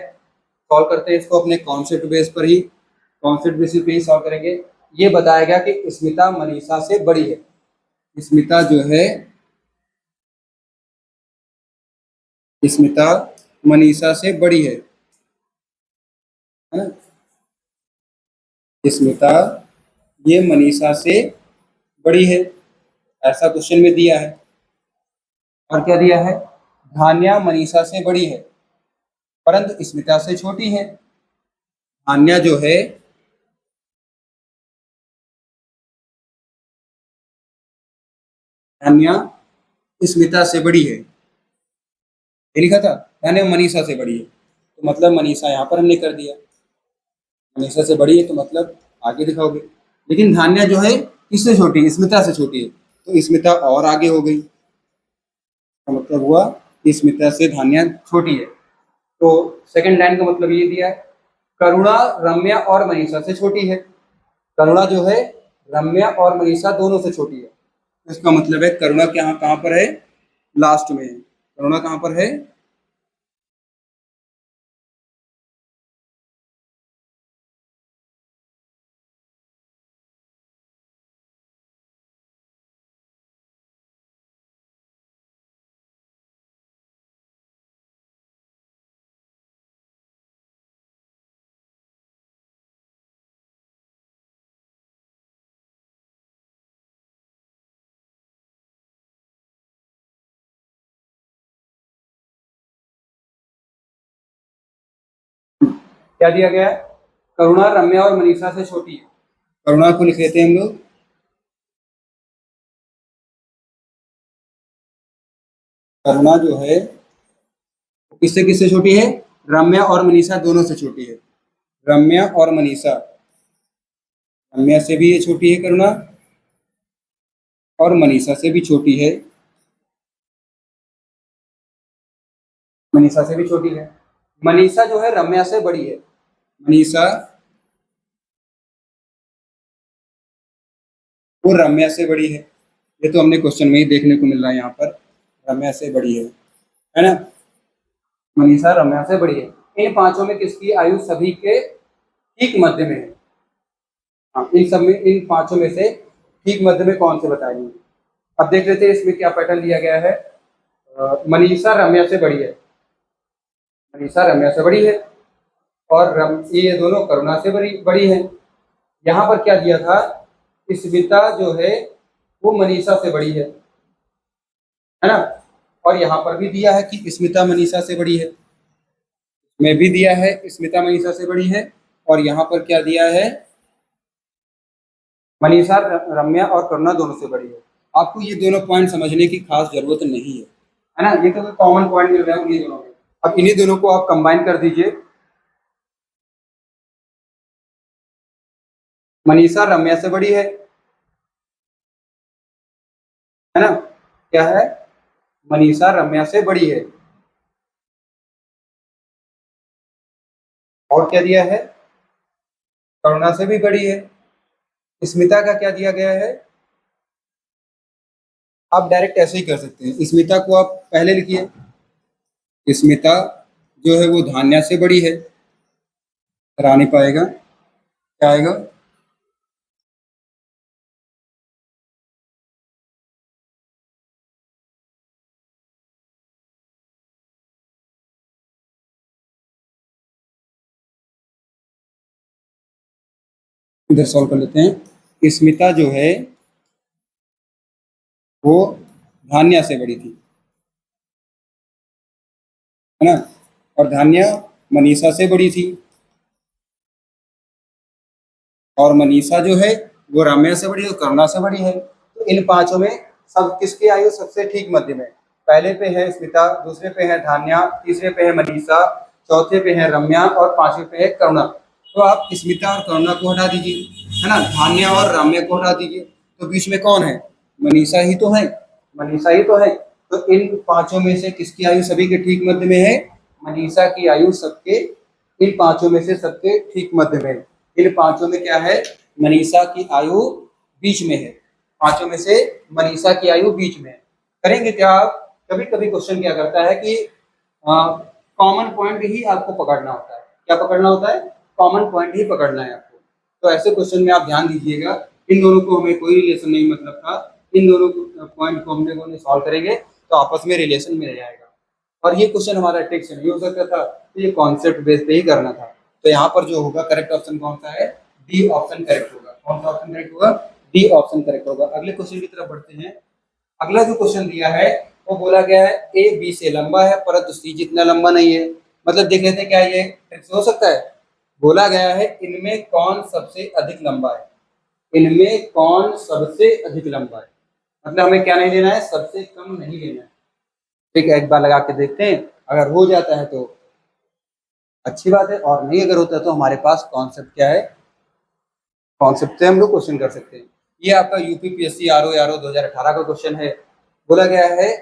सॉल्व करते हैं इसको अपने कॉन्सेप्ट बेस पर ही, कॉन्सेप्ट बेसिस पे ही सॉल्व करेंगे। ये बताया गया कि स्मिता मनीषा से बड़ी है, स्मिता जो है, स्मिता मनीषा से बड़ी है ना, स्मिता ये मनीषा से बड़ी है, ऐसा क्वेश्चन में दिया है। और क्या दिया है, धान्या मनीषा से बड़ी है परंतु स्मिता से छोटी है। धान्या जो है, धान्या स्मिता से बड़ी है, ये लिखा था, धान्या मनीषा से बड़ी है, तो मतलब मनीषा यहाँ पर हमने कर दिया, मनीषा से बड़ी है तो मतलब आगे दिखाओगे। लेकिन धान्या जो है किससे छोटी है, स्मिता से छोटी है, तो स्मिता और आगे हो गई, तो मतलब हुआ कि स्मिता से धान्या छोटी है। तो सेकंड लाइन का मतलब ये दिया है, करुणा रम्या और मनीषा से छोटी है, करुणा जो है रम्या और मनीषा दोनों से छोटी है, तो इसका मतलब है करुणा क्या कहाँ पर है, लास्ट में है, करुणा कहाँ पर है, क्या दिया गया है, करुणा रम्या और मनीषा से छोटी है, करुणा को लिख लेते हैं हम लोग करुणा जो है किससे किससे छोटी है? रम्या और मनीषा दोनों से छोटी है। रम्या और मनीषा, रम्या से भी ये छोटी है करुणा, और मनीषा से भी छोटी है। मनीषा से भी छोटी है। मनीषा जो है रम्या से बड़ी है। मनीषा वो रम्या से बड़ी है। ये तो हमने क्वेश्चन में ही देखने को मिल रहा है यहाँ पर, रम्या से बड़ी है ना। मनीषा रम्या से बड़ी है। इन पांचों में किसकी आयु सभी के ठीक मध्य में है? हाँ, इन सब में, इन पांचों में से ठीक मध्य में कौन से बताएंगे? अब देख लेते हैं इसमें क्या पैटर्न दिया गया है। मनीषा रम्या से बड़ी है। मनीषा रम्या से बड़ी है और ये दोनों करुणा से बड़ी बड़ी है। यहाँ पर क्या दिया था? स्मिता जो है वो मनीषा से बड़ी है ना। और यहाँ पर भी दिया है कि स्मिता मनीषा से बड़ी है। में भी दिया है स्मिता मनीषा से बड़ी है, और यहाँ पर क्या दिया है? मनीषा रम्या और करुणा दोनों से बड़ी है। आपको ये दोनों पॉइंट समझने की खास जरूरत नहीं है ना। ये तो कॉमन पॉइंट मिल रहा है उन्हीं दोनों में। अब इन्हीं दोनों को आप कंबाइन कर दीजिए। मनीषा रम्या से बड़ी है ना। क्या है? मनीषा रम्या से बड़ी है। और क्या दिया है? करुणा से भी बड़ी है। स्मिता का क्या दिया गया है? आप डायरेक्ट ऐसे ही कर सकते हैं। स्मिता को आप पहले लिखिए। स्मिता जो है वो धान्या से बड़ी है। आ नहीं पाएगा, क्या आएगा? इधर सॉल्व कर लेते हैं। स्मिता जो है वो धान्या से बड़ी थी, है ना। और धान्या मनीषा से बड़ी थी, और मनीषा जो है वो रम्या से बड़ी है और करुणा से बड़ी है। तो इन पांचों में सब किसकी आयु सबसे ठीक मध्य में? पहले पे है स्मिता, दूसरे पे है धान्या, तीसरे पे है मनीषा, चौथे पे है रम्या और पांचवें पे है करुणा। तो आप स्मिता और करुणा को हटा दीजिए, है ना। धान्या और रम्या को हटा दीजिए, तो बीच में कौन है? मनीषा ही तो है। मनीषा ही तो है। तो इन पांचों में से किसकी आयु सभी के ठीक मध्य में है? मनीषा की आयु सबके, इन पांचों में से सबके ठीक मध्य में। इन पांचों में क्या है? मनीषा की आयु बीच में है। पांचों में से मनीषा की आयु बीच में है। करेंगे क्या आप? कभी कभी क्वेश्चन क्या करता है कि कॉमन पॉइंट ही आपको पकड़ना होता है। क्या पकड़ना होता है? कॉमन पॉइंट ही पकड़ना है आपको। तो ऐसे क्वेश्चन में आप ध्यान दीजिएगा। इन दोनों को हमें कोई रिलेशन नहीं मतलब था। इन दोनों पॉइंट को हम लोगों ने सॉल्व करेंगे तो आपस में रिलेशन मिल जाएगा। और ये क्वेश्चन हमारा ट्रिक से नहीं हो सकता था, तो ये कॉन्सेप्ट बेस पे ही करना था। तो यहाँ पर जो होगा करेक्ट ऑप्शन कौन सा है? डी ऑप्शन करेक्ट होगा। कौन सा ऑप्शन करेक्ट होगा? डी ऑप्शन करेक्ट होगा। अगले क्वेश्चन की तरफ बढ़ते हैं। अगला जो क्वेश्चन दिया है वो बोला गया है ए बी से लंबा है परंतु सी जितना लंबा नहीं है। मतलब देख लेते हैं क्या ये ट्रिक से हो सकता है। बोला गया है इनमें कौन सबसे अधिक लंबा है। इनमें कौन सबसे अधिक लंबा है, मतलब हमें क्या नहीं लेना है? सबसे कम नहीं लेना है। ठीक है, एक बार लगा के देखते हैं। अगर हो जाता है तो अच्छी बात है, और नहीं अगर होता है तो हमारे पास कॉन्सेप्ट क्या है? कॉन्सेप्ट से हम लोग क्वेश्चन कर सकते हैं। ये आपका यूपीपीएससी आरओ 2018 का क्वेश्चन है। बोला गया है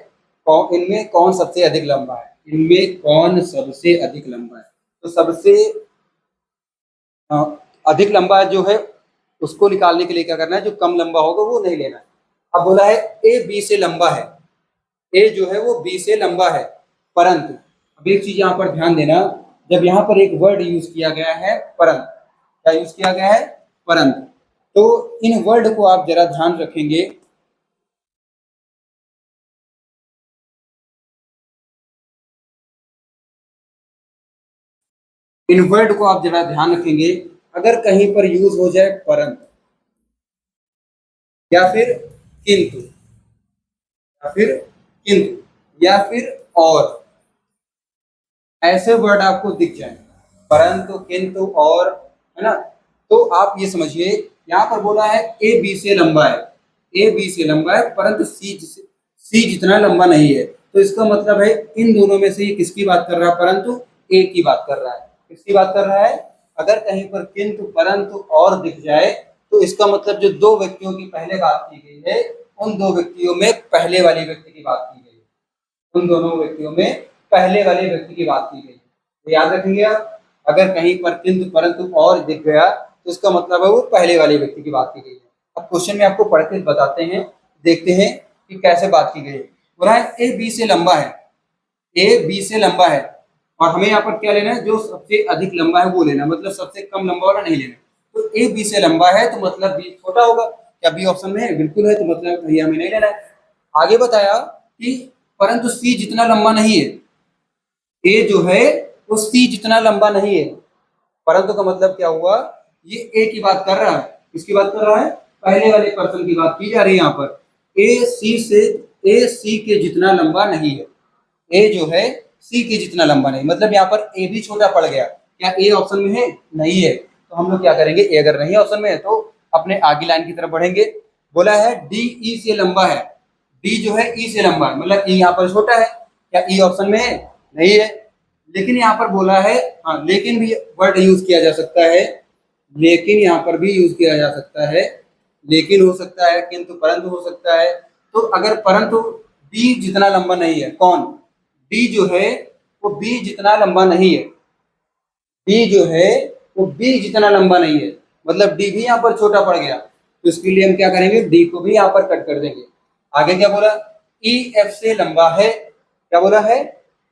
इनमें कौन सबसे अधिक लंबा है। इनमें कौन सबसे अधिक लंबा है? तो सबसे अधिक लंबा जो है उसको निकालने के लिए क्या करना है? जो कम लंबा होगा वो नहीं लेना है। अब बोला है ए बी से लंबा है। ए जो है वो बी से लंबा है, परंतु अब एक चीज यहाँ पर ध्यान देना। जब यहाँ पर एक वर्ड यूज किया गया है परंतु, क्या यूज किया गया है? परंतु। तो इन वर्ड को आप जरा ध्यान रखेंगे। इन वर्ड को आप जरा ध्यान रखेंगे। अगर कहीं पर यूज हो जाए परंतु या फिर किंतु, या फिर किंतु या फिर और, ऐसे वर्ड आपको दिख जाए, परंतु किंतु और, है ना, तो आप ये समझिए यहाँ पर बोला है ए बी से लंबा है। ए बी से लंबा है परंतु सी जितना लंबा नहीं है। तो इसका मतलब है इन दोनों में से ये किसकी बात कर रहा है, परंतु ए की बात कर रहा है। किसकी बात कर रहा है? अगर कहीं पर किंतु परंतु और दिख जाए तो इसका मतलब जो दो व्यक्तियों की पहले बात की गई है उन दो व्यक्तियों में पहले वाले व्यक्ति की बात की गई है, उन दोनों व्यक्तियों में पहले वाले व्यक्ति की बात की गई है। तो याद रखेंगे आप, अगर कहीं पर किंतु परंतु और दिख गया तो इसका मतलब है वो पहले वाले व्यक्ति की बात की गई है। अब क्वेश्चन में आपको पढ़ के बताते हैं, देखते हैं कि कैसे बात की गई है। बोला है ए बी से लंबा है, ए बी से लंबा है और हमें यहाँ पर क्या लेना है, जो सबसे अधिक लंबा है वो लेना, मतलब सबसे कम लंबा वाला नहीं लेना। तो ए बी से लंबा है तो मतलब बी छोटा होगा। क्या बी ऑप्शन में है? बिल्कुल है, तो मतलब ये हमें नहीं लेना है। आगे बताया कि परंतु सी जितना लंबा नहीं है, ए जो है वो सी जितना लंबा नहीं है। परंतु का मतलब क्या हुआ, ये ए की बात कर रहा है। किसकी बात कर रहा है? पहले वाले पर्सन की बात की जा रही है यहाँ पर। ए सी के जितना लंबा नहीं है, ए जो है सी के जितना लंबा नहीं, मतलब यहाँ पर ए भी छोटा पड़ गया। क्या ए ऑप्शन में है? नहीं है, तो हम लोग क्या करेंगे, ए अगर नहीं ऑप्शन में है तो अपने आगे लाइन की तरफ बढ़ेंगे। बोला है डी ई से लंबा है, डी जो है ई से लंबा है, मतलब ई यहाँ पर छोटा है। क्या ई ऑप्शन में है? नहीं है। लेकिन यहाँ पर बोला है, हाँ लेकिन भी वर्ड यूज किया जा सकता है, लेकिन यहाँ पर भी यूज किया जा सकता है, लेकिन हो सकता है, किंतु परंतु हो सकता है। तो अगर परंतु बी जितना लंबा नहीं है, कौन? डी जो है वो बी जितना लंबा नहीं है, डी जो है वो बी जितना लंबा नहीं है, मतलब डी भी यहाँ पर छोटा पड़ गया। तो इसके लिए हम क्या करेंगे, डी को भी यहाँ पर कट कर देंगे। आगे क्या बोला, ई एफ से लंबा है। क्या बोला है?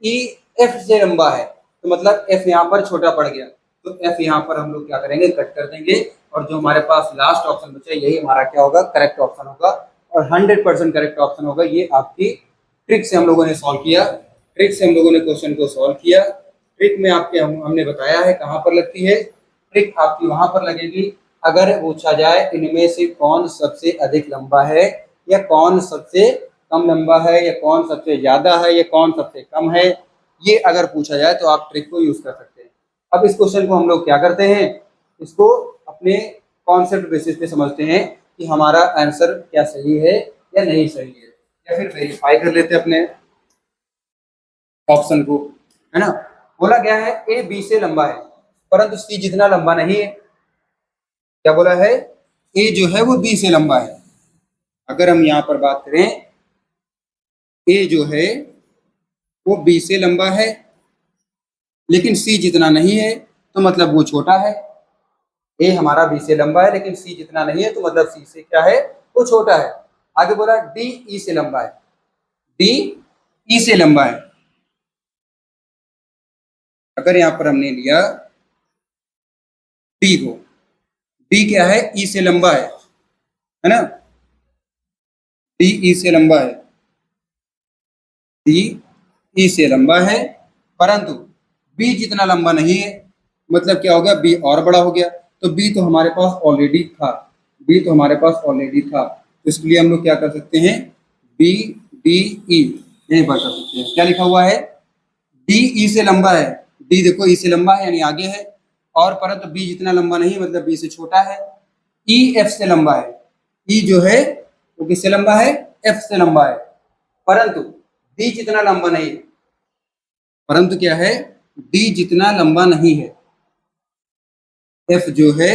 ई एफ से लंबा है, तो मतलब एफ यहाँ पर छोटा पड़ गया, तो एफ यहाँ पर हम लोग क्या करेंगे, कट कर देंगे। और जो हमारे पास लास्ट ऑप्शन बचा यही हमारा क्या होगा, करेक्ट ऑप्शन होगा, और 100% करेक्ट ऑप्शन होगा। ये आपकी ट्रिक से हम लोगों ने सॉल्व किया, ट्रिक से हम लोगों ने क्वेश्चन को सॉल्व किया। ट्रिक में आपके हमने बताया है कहाँ पर लगती है, ट्रिक आपकी वहां पर लगेगी अगर पूछा जाए इनमें से कौन सबसे अधिक लंबा है, या कौन सबसे कम लंबा है, या कौन सबसे ज्यादा है, या कौन सबसे कम है। ये अगर पूछा जाए तो आप ट्रिक को यूज कर सकते हैं। अब इस क्वेश्चन को हम लोग क्या करते हैं, इसको अपने कॉन्सेप्ट बेसिस पे समझते हैं कि हमारा आंसर क्या सही है या नहीं सही है, या फिर वेरीफाई कर लेते हैं अपने ऑप्शन को, है ना। बोला गया है ए बी से लंबा है परंतु सी जितना लंबा नहीं है। क्या बोला है? ए जो है वो बी से लंबा है। अगर हम यहाँ पर बात करें, ए जो है वो बी से लंबा है लेकिन सी जितना नहीं है, तो मतलब वो छोटा है। ए हमारा बी से लंबा है लेकिन सी जितना नहीं है, तो मतलब सी से क्या है, वो छोटा है। आगे बोला डी ई से लंबा है, डी ई से लंबा है। अगर यहां पर हमने लिया डी को, डी क्या है, ई से लंबा है ना, डी ई से लंबा है, डी ई से लंबा है, परंतु बी जितना लंबा नहीं है। मतलब क्या हो गया, बी और बड़ा हो गया। तो बी तो हमारे पास ऑलरेडी था, बी तो हमारे पास ऑलरेडी था, तो इसके लिए हम लोग क्या कर सकते हैं, बी डी ई यही बात कर सकते हैं। क्या लिखा हुआ है, डी ई से लंबा है, डी देखो ई से लंबा है यानी आगे है, और परंतु बी जितना लंबा नहीं मतलब बी से छोटा है। ई एफ से लंबा है, ई जो है वो किससे लंबा है, एफ से लंबा है, परंतु डी जितना लंबा नहीं है। परंतु क्या है, डी जितना लंबा नहीं है। एफ जो है,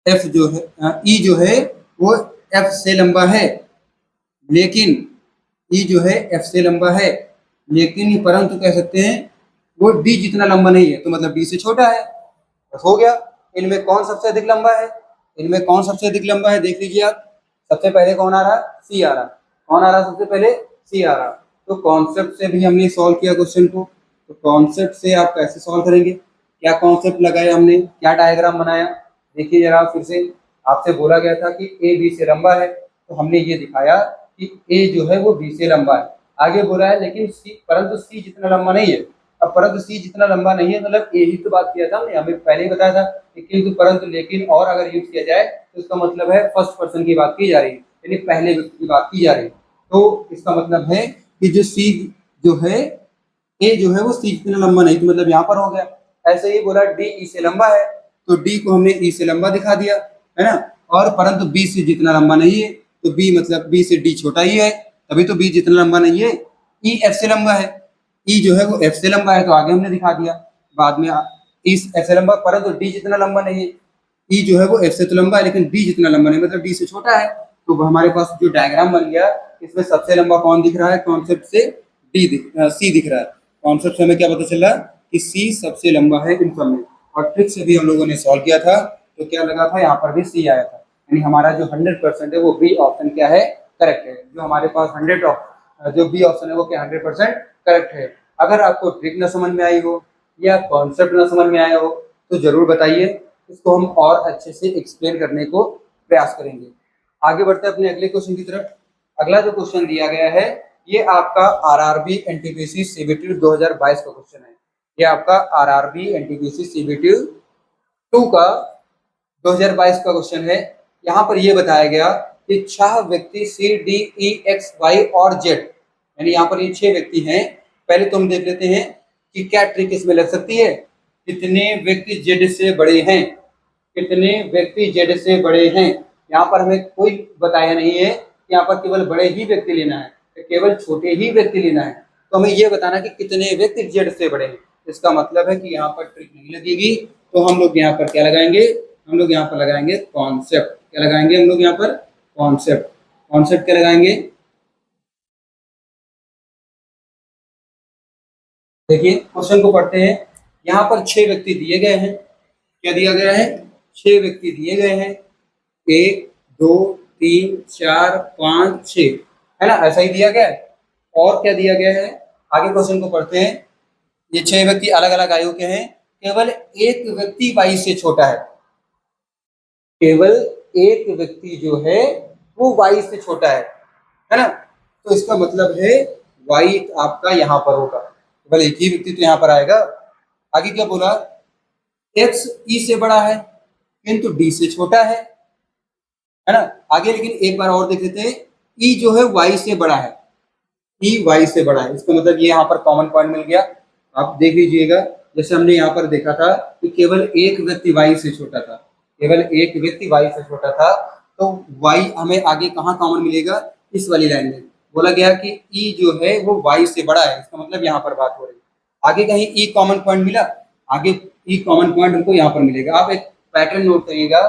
एफ जो है, ई जो है वो एफ से लंबा है, लेकिन ई जो है एफ से लंबा है, लेकिन परंतु कह सकते हैं वो डी जितना लंबा नहीं है, तो मतलब डी से छोटा है। बस हो गया। इनमें कौन सबसे अधिक लंबा है, इनमें कौन सबसे अधिक लंबा है देख लीजिए आप। सबसे पहले कौन आ रहा, सी आ रहा। कौन आ रहा सबसे पहले, सी आ रहा। तो कॉन्सेप्ट से भी हमने सॉल्व किया क्वेश्चन को। तो कॉन्सेप्ट से आप कैसे सॉल्व करेंगे, क्या कॉन्सेप्ट लगाया हमने, क्या डायग्राम बनाया, देखिए जरा फिर से। आपसे बोला गया था कि ए बी से लंबा है, तो हमने ये दिखाया कि ए जो है वो बी से लंबा है। आगे बोला है लेकिन सी, परंतु सी जितना लंबा नहीं है। अब परंतु सी जितना लंबा नहीं है मतलब ए ही तो बात किया था हमने, हमें पहले ही बताया था कि किंतु परंतु लेकिन और अगर यूज किया जाए तो इसका मतलब है फर्स्ट पर्सन की बात की जा रही है, यानी पहले व्यक्ति की बात की जा रही है। तो इसका मतलब है कि जो सी जो है, ए जो है वो सी जितना लंबा नहीं, तो मतलब यहाँ पर हो गया। ऐसे ही बोला डी ई से लंबा है, तो डी को हमने ई से लंबा दिखा दिया, है ना। और परंतु बी से जितना लंबा नहीं है, तो बी मतलब बी से डी छोटा ही है, तभी तो बी जितना लंबा नहीं है, ई एफ से लंबा है। ई जो है वो एफ से लंबा है, तो आगे हमने दिखा दिया। बाद में इस एफ से लंबा, परंतु डी जितना लंबा नहीं है। ई जो है वो एफ से तो लंबा है, लेकिन डी जितना लंबा नहीं, मतलब डी से छोटा है। तो हमारे पास जो डायग्राम बन गया, इसमें सबसे लंबा कौन दिख रहा है? कॉन्सेप्ट से सी दिख रहा है। कॉन्सेप्ट से हमें क्या पता चला कि सी सबसे लंबा है इन सब में। और ट्रिक से भी हम लोगों ने सॉल्व किया था, तो क्या लगा था? यहाँ पर भी सी आया था। यानी हमारा जो 100% है वो बी ऑप्शन क्या है? करेक्ट है। जो हमारे पास 100 जो बी ऑप्शन है वो क्या 100% करेक्ट है। अगर आपको ट्रिक ना समझ में आई हो या कॉन्सेप्ट ना समझ में आया हो तो जरूर बताइए, इसको हम और अच्छे से एक्सप्लेन करने को प्रयास करेंगे। आगे बढ़ते हैं अपने अगले क्वेश्चन की तरफ। अगला जो क्वेश्चन दिया गया है ये आपका आरआरबी एनटीपीसी सीबीटी 2022 का क्वेश्चन है। ये आपका आरआरबी एनटीपीसी सीबीटी 2 का 2022 का क्वेश्चन है। यहाँ पर ये बताया गया कि 6 व्यक्ति C D E X Y और जेड, यानी यहाँ पर ये 6 व्यक्ति हैं। पहले तो हम देख लेते हैं कि क्या ट्रिक इसमें लग सकती है। कितने व्यक्ति जेड से बड़े हैं? कितने व्यक्ति जेड से बड़े हैं? यहाँ पर हमें कोई बताया नहीं है कि यहाँ पर केवल बड़े ही व्यक्ति लेना है, केवल छोटे ही व्यक्ति लेना है। तो हमें ये बताना कि कितने व्यक्ति जेड से बड़े हैं। इसका मतलब है कि यहाँ पर ट्रिक नहीं लगेगी, तो हम लोग यहाँ पर क्या लगाएंगे? हम लोग यहाँ पर लगाएंगे कॉन्सेप्ट। क्या लगाएंगे हम लोग यहाँ पर? कॉन्सेप्ट। कॉन्सेप्ट क्या लगाएंगे? देखिए क्वेश्चन को पढ़ते हैं। यहाँ पर 6 व्यक्ति दिए गए हैं। क्या दिया गया है? 6 व्यक्ति दिए गए हैं। 1 2 3 4 5 6, है ना? ऐसा ही दिया गया है। और क्या दिया गया है? आगे क्वेश्चन को पढ़ते हैं। ये 6 व्यक्ति अलग अलग आयु के हैं। केवल एक व्यक्ति 22 से छोटा है। केवल एक व्यक्ति जो है वो 22 से छोटा है ना? तो इसका मतलब है y आपका यहाँ पर होगा, केवल एक ही व्यक्ति तो यहाँ पर आएगा। आगे क्या बोला? x e से बड़ा है किंतु d से छोटा है ना? आगे लेकिन एक बार और देख लेते हैं। e जो है y से बड़ा है, e y से बड़ा है। इसका मतलब ये यहाँ पर कॉमन पॉइंट मिल गया। आप देख लीजिएगा, जैसे हमने यहाँ पर देखा था कि केवल एक व्यक्ति y से छोटा था, केवल एक व्यक्ति y से छोटा था, तो y हमें आगे कहाँ कॉमन मिलेगा? इस वाली लाइन में। बोला गया कि e जो है वो y से बड़ा है, इसका मतलब यहाँ पर बात हो रही है। आगे कहीं e कॉमन पॉइंट मिला? आगे e कॉमन पॉइंट हमको यहाँ पर मिलेगा। आप एक पैटर्न नोट करिएगा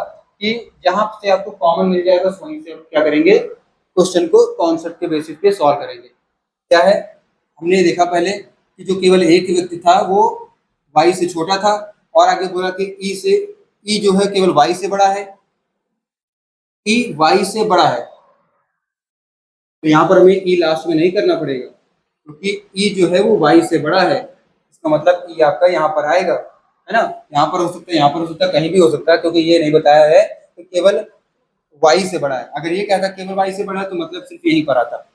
कि जहां से आपको कॉमन मिल जाएगा वहीं से क्या करेंगे? क्वेश्चन को कॉन्सेप्ट के बेसिस पे सॉल्व करेंगे। क्या है? हमने देखा पहले कि जो केवल एक व्यक्ति था वो y से छोटा था, और आगे बोला कि e जो है केवल y से बड़ा है, e y से बड़ा है। तो यहाँ पर हमें e लास्ट में नहीं करना पड़ेगा, क्योंकि e जो है वो y से बड़ा है। इसका मतलब e आपका यहाँ पर आएगा, है ना? यहाँ पर हो सकता है, यहाँ पर हो सकता है, कहीं भी हो सकता है, क्योंकि ये नहीं बताया है कि केवल y से बड़ा है। अगर ये कहता केवल y से बड़ा है तो मतलब सिर्फ यहीं पर आता।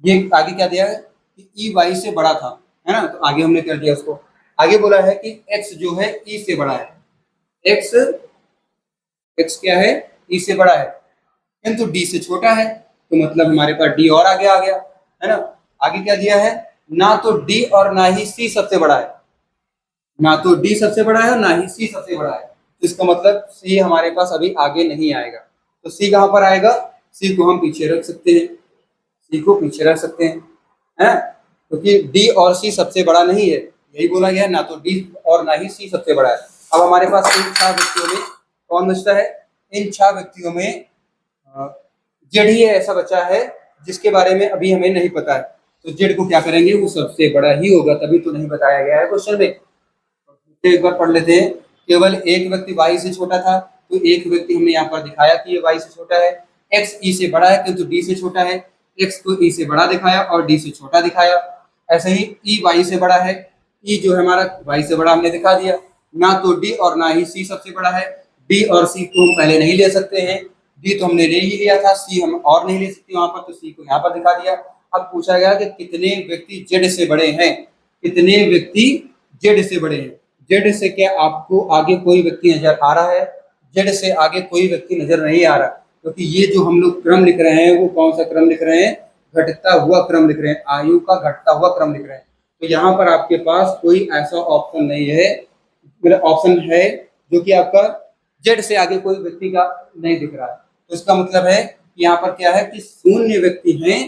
ये आगे क्या दिया है कि ई वाई से बड़ा था, है ना? तो आगे हमने कर दिया उसको। आगे बोला है कि x जो है ई से बड़ा है। x क्या है? ई से बड़ा है किंतु d से छोटा है, तो मतलब हमारे पास d और आगे आ गया, है ना? आगे क्या दिया है? ना तो d और ना ही c सबसे बड़ा है। ना तो d सबसे बड़ा है और ना ही c सबसे बड़ा है। तो इसका मतलब c हमारे पास अभी आगे नहीं आएगा। तो c कहाँ पर आएगा? c को हम पीछे रख सकते हैं, c को पीछे रख सकते हैं, क्योंकि d और c सबसे बड़ा नहीं है। यही बोला गया है, ना तो d और ना ही c सबसे बड़ा है। अब हमारे पास इन 6 व्यक्तियों में कौन बचता है? इन 6 व्यक्तियों में जेड ही ऐसा बचा है जिसके बारे में अभी हमें नहीं पता है। तो जेड को क्या करेंगे? वो सबसे बड़ा ही होगा, तभी तो नहीं बताया गया है क्वेश्चन में। तो एक बार पढ़ लेते हैं। केवल एक व्यक्ति y से छोटा था, तो एक व्यक्ति हमने यहाँ पर दिखाया कि ये y से छोटा है। x e से बड़ा है किंतु d से छोटा है, x को e से बड़ा दिखाया और d से छोटा दिखाया। ऐसे ही e y से बड़ा है, e जो है हमारा y से बड़ा हमने दिखा दिया। ना तो d और ना ही c सबसे बड़ा है। d और c को हम पहले नहीं ले सकते हैं, d तो हमने ले ही लिया था, c हम और नहीं ले सकते वहां पर, तो c को यहाँ पर दिखा दिया। अब पूछा गया कि कितने व्यक्ति जेड से बड़े हैं? कितने व्यक्ति जेड से बड़े हैं? जेड से क्या आपको आगे कोई व्यक्ति नजर आ रहा है? जेड से आगे कोई व्यक्ति नजर नहीं आ रहा, क्योंकि ये जो हम लोग क्रम लिख रहे हैं वो कौन सा क्रम लिख रहे हैं? घटता हुआ क्रम लिख रहे हैं, आयु का घटता हुआ क्रम लिख रहे हैं। तो यहाँ पर आपके पास कोई ऐसा ऑप्शन नहीं है, मेरा ऑप्शन है जो कि आपका जेड से आगे कोई व्यक्ति का नहीं दिख रहा है। तो इसका मतलब है कि यहाँ पर क्या है कि शून्य व्यक्ति हैं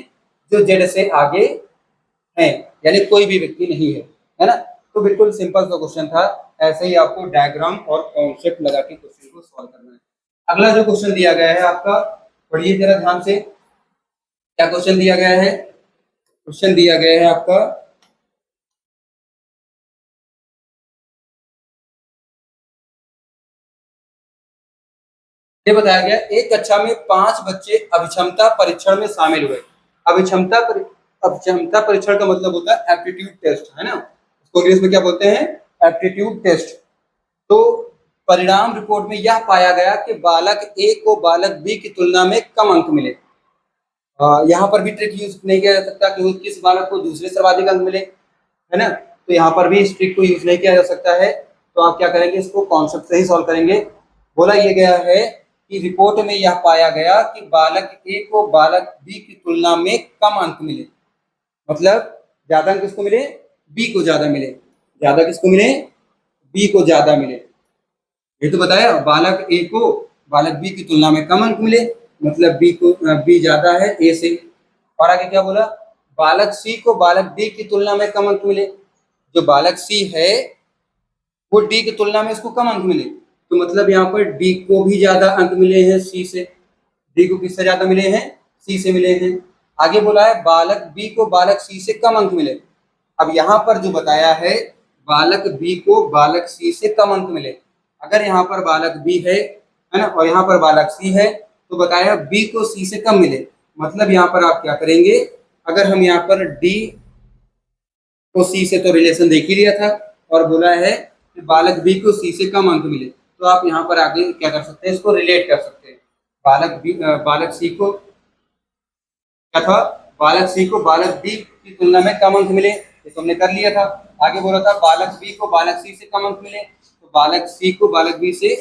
जो जेड से आगे हैं, यानी कोई भी व्यक्ति नहीं है ना। तो बिल्कुल सिंपल सा क्वेश्चन था। ऐसे ही आपको डायग्राम और कॉन्सेप्ट लगा के क्वेश्चन को सॉल्व करना है। अगला जो क्वेश्चन दिया गया है आपका, पढ़िए जरा ध्यान से, क्या क्वेश्चन दिया गया है। क्वेश्चन दिया गया है आपका, ये बताया गया एक कक्षा में 5 बच्चे अभिक्षमता परीक्षण में शामिल हुए। अभिक्षमता परीक्षण का मतलब होता है एप्टीट्यूड टेस्ट, है ना। इसको इंग्लिश में क्या बोलते हैं, एप्टीट्यूड टेस्ट। तो परिणाम रिपोर्ट में यह पाया गया कि बालक ए को बालक बी की तुलना में कम अंक मिले। यहाँ पर भी ट्रिक यूज नहीं किया जा सकता कि किस बालक को दूसरे सर्वाधिक अंक मिले, है ना। तो यहाँ पर भी इस ट्रिक को यूज नहीं किया जा सकता है। तो आप क्या करेंगे, इसको कॉन्सेप्ट से ही सॉल्व करेंगे। बोला ये गया है कि रिपोर्ट में यह पाया गया कि बालक ए को बालक बी की तुलना में कम अंक मिले। मतलब ज्यादा अंक किसको मिले, बी को ज्यादा मिले। ज्यादा किसको मिले, बी को ज्यादा मिले। ये तो बताया, बालक ए को बालक बी की तुलना में कम अंक मिले, मतलब बी ज्यादा है ए से। और आगे क्या बोला, बालक सी को बालक डी की तुलना में कम अंक मिले। जो बालक सी है वो डी की तुलना में इसको कम अंक मिले, तो मतलब यहाँ पर डी को भी ज्यादा अंक मिले हैं सी से। डी को किससे ज्यादा मिले हैं, सी से मिले हैं। आगे बोला है बालक बी को बालक सी से कम अंक मिले। अब यहाँ पर जो बताया है बालक बी को बालक सी से कम अंक मिले। अगर यहाँ पर बालक बी है ना, और यहाँ पर बालक सी है, तो बताया बी को सी से कम मिले। मतलब यहाँ पर आप क्या करेंगे, अगर हम यहाँ पर डी को सी से तो रिलेशन देख ही लिया था, और बोला है कि बालक बी को सी से कम अंक मिले, तो आप यहाँ पर आगे क्या कर सकते हैं, इसको रिलेट कर सकते हैं। बालक सी को क्या था, बालक सी को बालक बी की तुलना में कम अंक मिले, ये तो हमने कर लिया था। आगे बोला था बालक बी को बालक सी से कम अंक मिले, तो बालक सी को बालक बी से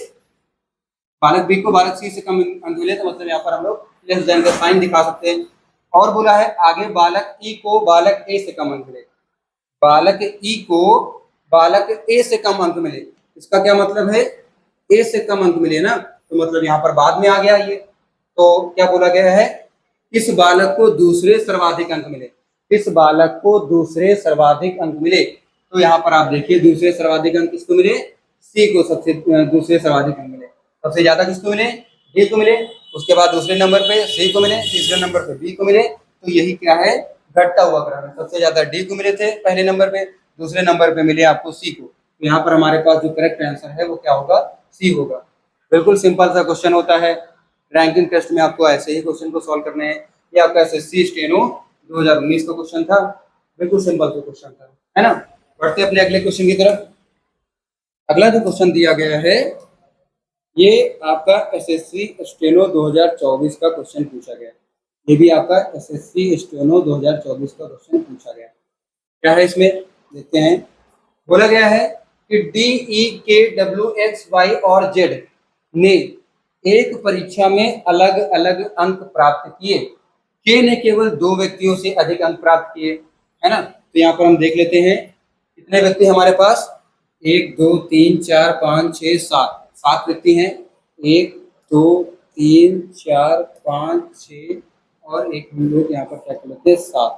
कम अंक मिले, तो मतलब यहाँ पर हम लोग लेस देन का साइन दिखा सकते हैं। और बोला है आगे बालक ई को बालक ए से कम अंक मिले। बालक ई को बालक ए से कम अंक मिले, इसका क्या मतलब है, ए से कम अंक मिले ना, तो मतलब यहाँ पर बाद में आ गया ये। तो क्या बोला गया है, इस बालक को दूसरे सर्वाधिक अंक मिले। इस बालक को दूसरे सर्वाधिक अंक मिले, तो यहाँ पर आप देखिए दूसरे सर्वाधिक अंक किसको मिले, सी को सबसे दूसरे सर्वाधिक अंक मिले। सबसे ज्यादा किसको मिले, डी को मिले। उसके बाद दूसरे नंबर पे सी को मिले, तीसरे नंबर पे बी को मिले। तो यही क्या है, घटता हुआ क्रम है। सबसे ज्यादा डी को मिले थे पहले नंबर पे, दूसरे नंबर पे मिले आपको सी को। तो यहाँ पर हमारे पास जो करेक्ट आंसर है वो क्या होगा, सी होगा। बिल्कुल सिंपल सा क्वेश्चन होता है। रैंकिंग टेस्ट में आपको ऐसे ही क्वेश्चन को सॉल्व करने हैं। ये आपका एसएससी स्टेनो 2019 का क्वेश्चन था। बिल्कुल सिंपल सा क्वेश्चन था, है ना। बढ़ते अपने अगले क्वेश्चन की तरफ। अगला जो क्वेश्चन दिया गया है ये आपका एसएससी स्टेनो 2024 का क्वेश्चन पूछा गया। ये भी आपका एसएससी स्टेनो 2024 का क्वेश्चन पूछा गया। क्या है इसमें, देखते हैं। बोला गया है कि डी ई के डब्ल्यू एक्स वाई और जेड ने एक परीक्षा में अलग अलग अंक प्राप्त किए। के ने केवल 2 व्यक्तियों से अधिक अंक प्राप्त किए, है ना। तो यहाँ पर हम देख लेते हैं कितने व्यक्ति हमारे पास, 1 2 3 4 5 6 7 व्यक्ति हैं। 1 2 3 4 5 6 और एक हम लोग यहाँ पर क्या कर लेते हैं 7,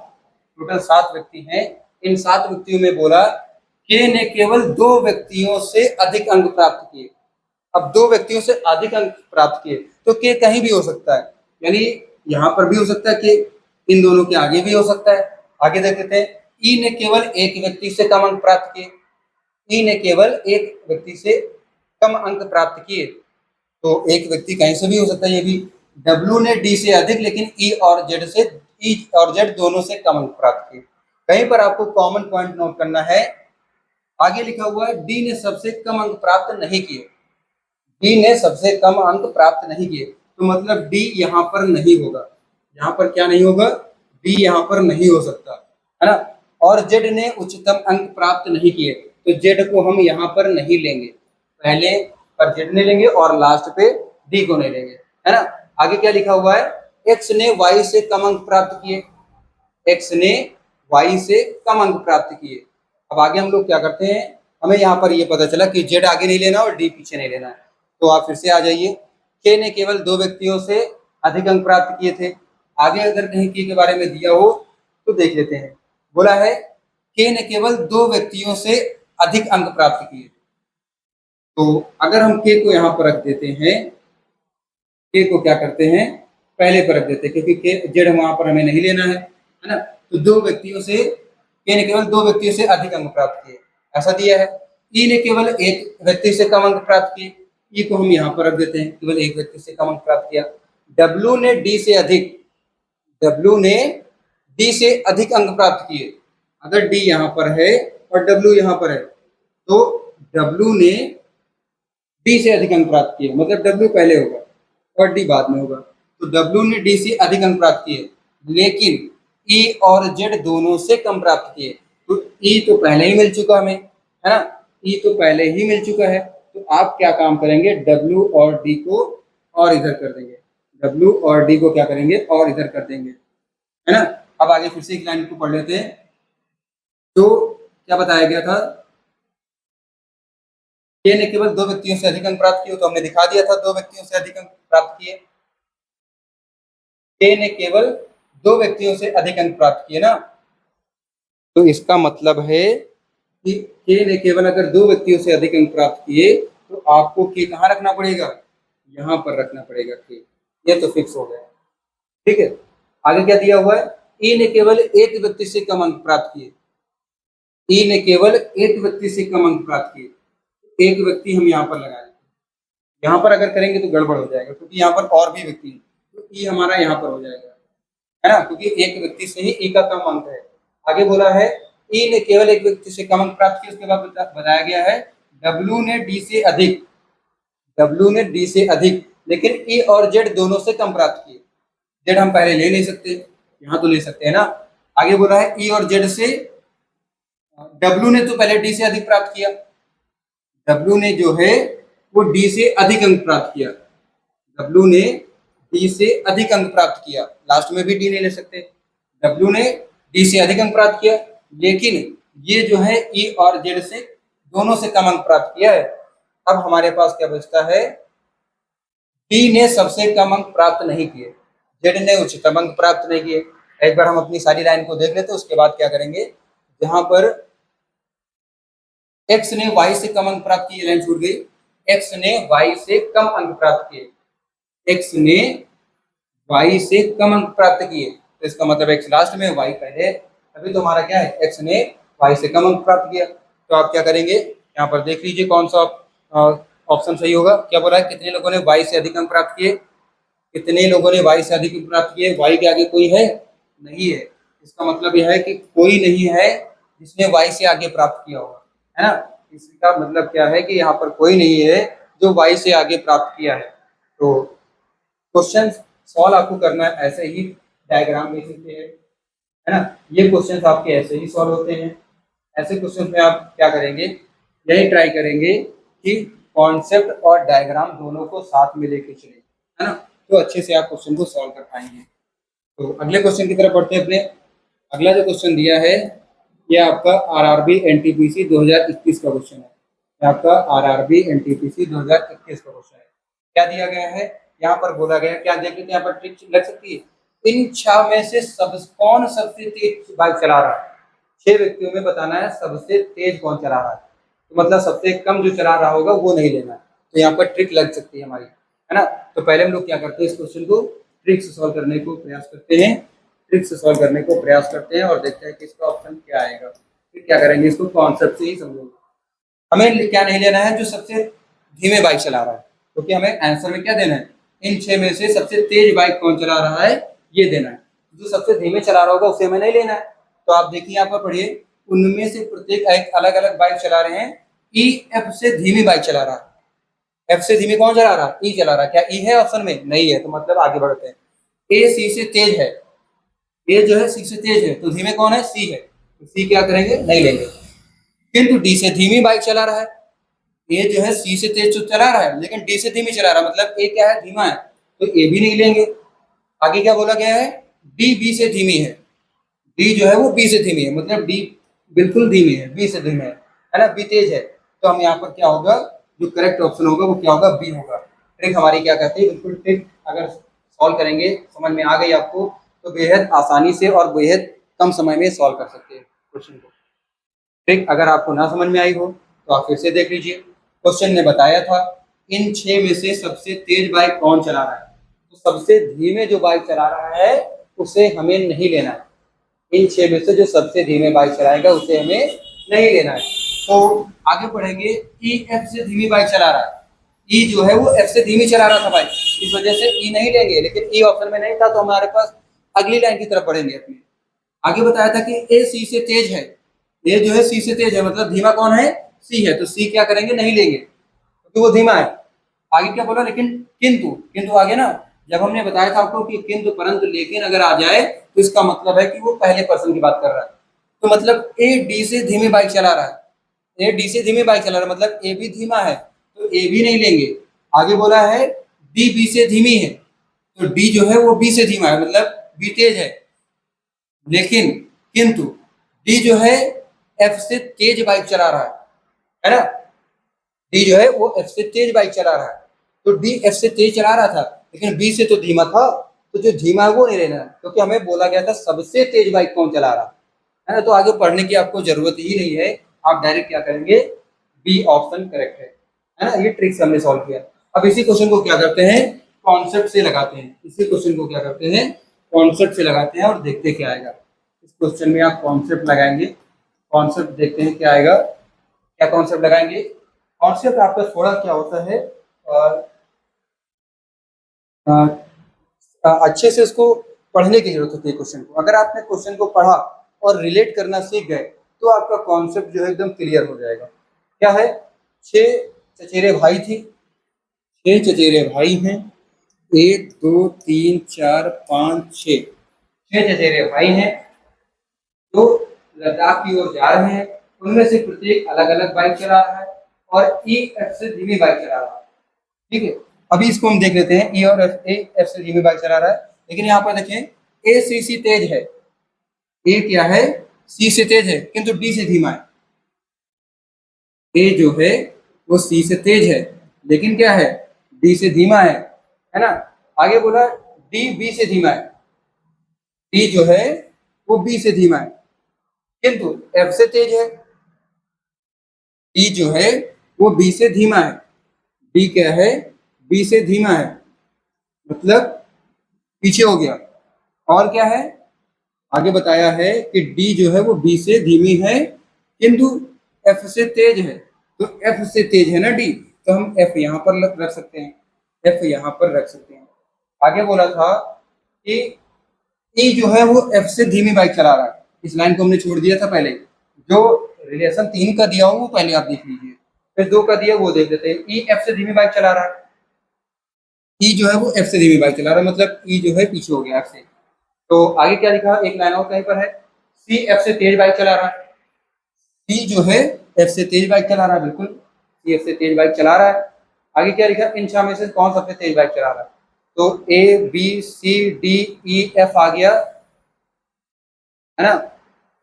टोटल 7 व्यक्ति हैं। इन 7 व्यक्तियों में बोला के ने केवल 2 व्यक्तियों से अधिक अंक प्राप्त किए। अब 2 व्यक्तियों से अधिक अंक प्राप्त किए, तो के कहीं भी हो सकता है, यानी यहाँ पर भी हो सकता है कि इन दोनों के आगे भी हो सकता है। आगे देख लेते हैं, ई ने केवल एक व्यक्ति से कम अंक प्राप्त किए। ई ने केवल एक व्यक्ति से कम अंक प्राप्त किए, तो एक व्यक्ति कहीं से भी हो सकता है ये भी। डब्ल्यू ने डी से अधिक, लेकिन ई और जेड दोनों से कम अंक प्राप्त किए। कहीं पर आपको कॉमन पॉइंट नोट करना है, आगे लिखा हुआ है डी ने सबसे कम अंक प्राप्त नहीं किए। डी ने सबसे कम अंक प्राप्त नहीं किए, तो मतलब डी यहाँ पर नहीं होगा। यहाँ पर क्या नहीं होगा, डी यहाँ पर नहीं हो सकता, है ना। और जेड ने उच्चतम अंक प्राप्त नहीं किए, तो जेड को हम यहाँ पर नहीं लेंगे। पहले पर जेड ने लेंगे और लास्ट पे डी को नहीं लेंगे, है ना। आगे क्या लिखा हुआ है, एक्स ने वाई से कम अंक प्राप्त किए। एक्स ने वाई से कम अंक प्राप्त किए। अब आगे हम लोग क्या करते हैं, हमें यहाँ पर ये पता चला कि जेड आगे नहीं लेना और डी पीछे नहीं लेना है। तो आप फिर से आ जाइए, के ने केवल 2 व्यक्तियों से अधिक अंक प्राप्त किए थे, आगे अगर कहीं के बारे में दिया हो तो देख लेते हैं। बोला है के ने केवल 2 व्यक्तियों से अधिक अंक प्राप्त किए। तो अगर हम के को यहाँ पर रख देते हैं, के को क्या करते हैं पहले पर रख देते हैं, क्योंकि के जेड वहां पर हमें नहीं लेना है ना। तो 2 व्यक्तियों से, के ने केवल 2 व्यक्तियों से अधिक अंक प्राप्त किए, ऐसा दिया है। ई ने केवल 1 व्यक्ति से कम अंक प्राप्त किए, ई को हम यहाँ पर रख देते हैं, केवल 1 व्यक्ति से कम अंक प्राप्त किया। डब्ल्यू ने डी से अधिक, डब्ल्यू ने डी से अधिक अंक प्राप्त किए। अगर डी यहाँ पर है और डब्ल्यू यहाँ पर है तो डब्ल्यू ने डी से अधिक अंक प्राप्त किए, मतलब डब्ल्यू पहले होगा और डी बाद में होगा। तो डब्ल्यू ने डी से अधिक अंक प्राप्त किए, लेकिन ई और जेड दोनों से कम प्राप्त किए। तो ई तो पहले ही मिल चुका हमें, है ना, ई तो पहले ही मिल चुका है। तो आप क्या काम करेंगे, डब्ल्यू और डी को और इधर कर देंगे, डब्ल्यू और डी को क्या करेंगे और इधर कर देंगे, है ना। अब आगे फिर से एक लाइन को पढ़ लेते हैं। तो क्या बताया गया था, के ने केवल 2 व्यक्तियों से अधिक अंक प्राप्त किए, तो हमने दिखा दिया था 2 व्यक्तियों से अधिक अंक प्राप्त किए। के ने केवल 2 व्यक्तियों से अधिक अंक प्राप्त किए ना, तो इसका मतलब है कि के ने केवल अगर 2 व्यक्तियों से अधिक अंक प्राप्त किए तो आपको के कहाँ रखना पड़ेगा, यहाँ पर रखना पड़ेगा के, ये तो फिक्स हो गया। ठीक है, आगे क्या दिया हुआ है, ई ने केवल 1 व्यक्ति से कम अंक प्राप्त किए, ई ने केवल 1 व्यक्ति से कम अंक प्राप्त किए। एक व्यक्ति हम यहाँ पर लगा देते हैं, यहाँ पर अगर करेंगे तो गड़बड़ हो जाएगा, क्योंकि यहाँ पर और भी व्यक्ति है, तो ई हमारा यहाँ पर हो जाएगा, है ना, क्योंकि एक व्यक्ति से ही ई का कम अंक है। आगे बोला है ई ने केवल 1 व्यक्ति से कम अंक प्राप्त किया, उसके बाद बताया गया है डब्ल्यू ने डी से अधिक, डब्ल्यू ने डी से अधिक, लेकिन ई और जेड दोनों से कम प्राप्त किए। जेड हम पहले ले नहीं सकते, यहाँ तो ले सकते हैं ना। आगे बोला है ई और जेड से, डब्ल्यू ने तो पहले डी से अधिक प्राप्त किया, डब्ल्यू ने जो है वो डी से अधिक अंक प्राप्त किया, डब्ल्यू ने डी से अधिक अंक प्राप्त किया, लास्ट में भी डी नहीं ले सकते। डब्ल्यू ने डी से अधिक अंक प्राप्त किया, लेकिन ये जो है ई और जेड से दोनों से कम अंक प्राप्त किया है। अब हमारे पास क्या बचता है, डी ने सबसे कम अंक प्राप्त नहीं किए, जेड ने उच्चतम अंक प्राप्त नहीं किए। एक बार हम अपनी सारी लाइन को देख लेते, उसके बाद क्या करेंगे, जहां पर x ने y से कम अंक प्राप्त किए, लाइन छूट गई, x ने y से कम अंक प्राप्त किए, x ने y से कम अंक प्राप्त किए, तो इसका मतलब x लास्ट में y पहले, अभी तो हमारा क्या है, x ने y से कम अंक प्राप्त किया। तो आप क्या करेंगे, यहाँ पर देख लीजिए कौन सा ऑप्शन सही होगा। क्या बोला है, कितने लोगों ने y से अधिक अंक प्राप्त किए, कितने लोगों ने y से अधिक अंक प्राप्त किए, y के आगे कोई है नहीं है, इसका मतलब यह है कि कोई नहीं है जिसने y से आगे प्राप्त किया होगा, है ना। इसका मतलब क्या है कि यहाँ पर कोई नहीं है जो y से आगे प्राप्त किया है। तो क्वेश्चन सॉल्व आपको करना है ऐसे ही, डायग्राम बेसिस पे है ना, ये क्वेश्चन आपके ऐसे ही सॉल्व होते हैं। ऐसे क्वेश्चन में आप क्या करेंगे, यही ट्राई करेंगे कि कॉन्सेप्ट और डायग्राम दोनों को साथ में लेके चले, है ना, तो अच्छे से आप क्वेश्चन को सॉल्व कर पाएंगे। तो अगले क्वेश्चन की तरफ बढ़ते हैं अपने। अगला जो क्वेश्चन दिया है ये आपका आरआरबी एनटीपीसी 2021 का क्वेश्चन है, ये आपका आरआरबी एनटीपीसी 2021 का क्वेश्चन है। क्या दिया गया है, यहाँ पर बोला गया, क्या देख लेते हैं, यहाँ पर ट्रिक लग सकती है, इन 6 में से कौन सबसे तेज बाइक चला रहा है, 6 व्यक्तियों में बताना है सबसे तेज कौन चला रहा है, तो मतलब सबसे कम जो चला रहा होगा वो नहीं लेना है। तो यहाँ पर ट्रिक लग सकती है हमारी, है ना। तो पहले हम लोग क्या करते हैं, इस क्वेश्चन को ट्रिक से सॉल्व करने को प्रयास करते हैं, ट्रिक से सॉल्व करने को प्रयास करते हैं और देखते हैं कि इसका ऑप्शन क्या आएगा। फिर क्या करेंगे, इसको कॉन्सेप्ट से ही समझेंगे। हमें क्या नहीं लेना है, जो सबसे धीमे बाइक चला रहा है, क्योंकि हमें आंसर में क्या देना है, इन 6 में से सबसे तेज बाइक कौन चला रहा है ये देना है। जो सबसे धीमे चला रहा होगा उसे हमें नहीं लेना है। तो आप देखिए यहाँ पर पढ़िए, उनमें से प्रत्येक एक अलग अलग बाइक चला रहे हैं। ई एफ से धीमी बाइक चला रहा है, एफ से धीमी कौन चला रहा है, ई चला रहा है। क्या ई है ऑप्शन में, नहीं है, तो मतलब आगे बढ़ते हैं। ए सी से तेज है, ए जो है सी से तेज है, तो धीमे कौन है, सी है, तो सी क्या करेंगे, नहीं लेंगे। किंतु डी से धीमी बाइक चला रहा है, ए जो है सी से तेज तो चला रहा है लेकिन डी से धीमी चला रहा है, मतलब ए क्या है, धीमा है, तो ए भी नहीं लेंगे। आगे क्या बोला गया है, डी बी से धीमी है, डी जो है वो बी से धीमी है, मतलब डी बिल्कुल धीमी है, बी से धीमी है ना, बी तेज है। तो हम यहाँ पर क्या होगा, जो करेक्ट ऑप्शन होगा वो क्या होगा, बी होगा। ट्रिक हमारी क्या कहती है, बिल्कुल ट्रिक अगर सॉल्व करेंगे, समझ में आ गई आपको, तो बेहद आसानी से और बेहद कम समय में सॉल्व कर सकते हैं क्वेश्चन को। ट्रिक अगर आपको ना समझ में आई हो तो आप फिर से देख लीजिए। क्वेश्चन ने बताया था इन 6 में से सबसे तेज बाइक कौन चला रहा है, तो सबसे धीमे जो बाइक चला रहा है उसे हमें नहीं लेना है। इन 6 में से जो सबसे धीमे बाइक चलाएगा उसे हमें नहीं लेना है। तो आगे पढ़ेंगे। ई एफ से धीमी बाइक चला रहा है, ई जो है वो एफ से धीमी चला रहा था बाइक, इस वजह से ई नहीं लेंगे, लेकिन ई ऑप्शन में नहीं था तो हमारे पास अगली लाइन की तरफ बढ़ेंगे अपनी। आगे बताया था कि ए सी से तेज है, ए जो है सी से तेज है, मतलब धीमा कौन है, सी है, तो सी क्या करेंगे, नहीं लेंगे क्योंकि वो धीमा है। आगे क्या बोला, लेकिन किंतु, किंतु आगे ना, जब हमने बताया था आपको कि किंतु परंतु लेकिन अगर आ जाए तो इसका मतलब है कि वो पहले पर्सन की बात कर रहा है। तो मतलब ए डी से धीमी बाइक चला रहा है, ए डी से धीमी बाइक चला रहा है, मतलब ए भी धीमा है तो ए भी नहीं लेंगे। आगे बोला है डी बी से धीमी है, तो डी जो है वो बी से धीमा है, मतलब बी तेज है। लेकिन किंतु डी जो है एफ से तेज बाइक चला रहा है ना, डी जो है वो एफ से तेज बाइक चला रहा है, तो डी एफ से तेज चला रहा था लेकिन बी से तो धीमा था, तो जो धीमा है वो नहीं लेना, क्योंकि हमें बोला गया था सबसे तेज बाइक कौन चला रहा है ना। तो आगे पढ़ने की आपको जरूरत ही नहीं है, आप डायरेक्ट क्या करेंगे, बी ऑप्शन करेक्ट है ना। ये ट्रिक से हमने सॉल्व किया। अब इसी क्वेश्चन को क्या करते हैं, कॉन्सेप्ट से लगाते हैं। इसी क्वेश्चन को क्या करते हैं, कॉन्सेप्ट से लगाते हैं और देखते क्या आएगा। इस क्वेश्चन में आप कॉन्सेप्ट लगाएंगे, कॉन्सेप्ट देखते हैं क्या आएगा। क्या कॉन्सेप्ट लगाएंगे, कॉन्सेप्ट आपका थोड़ा क्या होता है और अच्छे से इसको पढ़ने की जरूरत होती है क्वेश्चन को। अगर आपने क्वेश्चन को पढ़ा और रिलेट करना सीख गए तो आपका कॉन्सेप्ट जो है एकदम क्लियर हो जाएगा। क्या है, 6 चचेरे भाई थे, 6 चचेरे भाई हैं, 1 2 3 4 5 6, 6 चचेरे भाई हैं जो लद्दाख की ओर जा रहे हैं। उनमें से प्रत्येक अलग अलग बाइक चला रहा है और ई एफ से धीमी बाइक चला रहा है। ठीक है, अभी इसको हम देख लेते हैं। ई और एफ, ए एफ से धीमी बाइक चला रहा है, लेकिन यहाँ पर देखें ए सी सी तेज है, ए क्या है, सी से तेज है किंतु डी से धीमा है। ए जो है वो सी से तेज है लेकिन क्या है, डी से धीमा है ना। आगे बोला डी बी से धीमा है, डी जो है वो बी से धीमा है किंतु एफ से तेज है। डी जो है वो बी से धीमा है, डी क्या है, बी से धीमा है, मतलब पीछे हो गया। और क्या है, आगे बताया है कि डी जो है वो बी से धीमी है किंतु एफ से तेज है, तो एफ से तेज है ना डी, तो हम एफ यहाँ पर रख सकते हैं, एफ यहाँ पर रख सकते हैं। आगे बोला था कि ई जो है वो एफ से धीमी बाइक चला रहा है, इस लाइन को हमने छोड़ दिया था पहले। जो रिलेशन 3 का दिया हो वो पहले आप देख लीजिए, फिर 2 का दिया वो देख लेते हैं। ई एफ से धीमी बाइक चला रहा है, ई जो है वो एफ से धीमी बाइक चला रहा है, मतलब ई जो है पीछे हो गया एफ से। तो आगे क्या लिखा, एक लाइन और कहीं पर है, सी एफ से तेज बाइक चला रहा है, सी जो है एफ से तेज बाइक चला रहा है, बिल्कुल सी एफ से तेज बाइक चला रहा है। आगे क्या लिखा, इन 6 में से कौन सबसे तेज बाइक चला रहा है, तो A B C D E F आ गया है ना।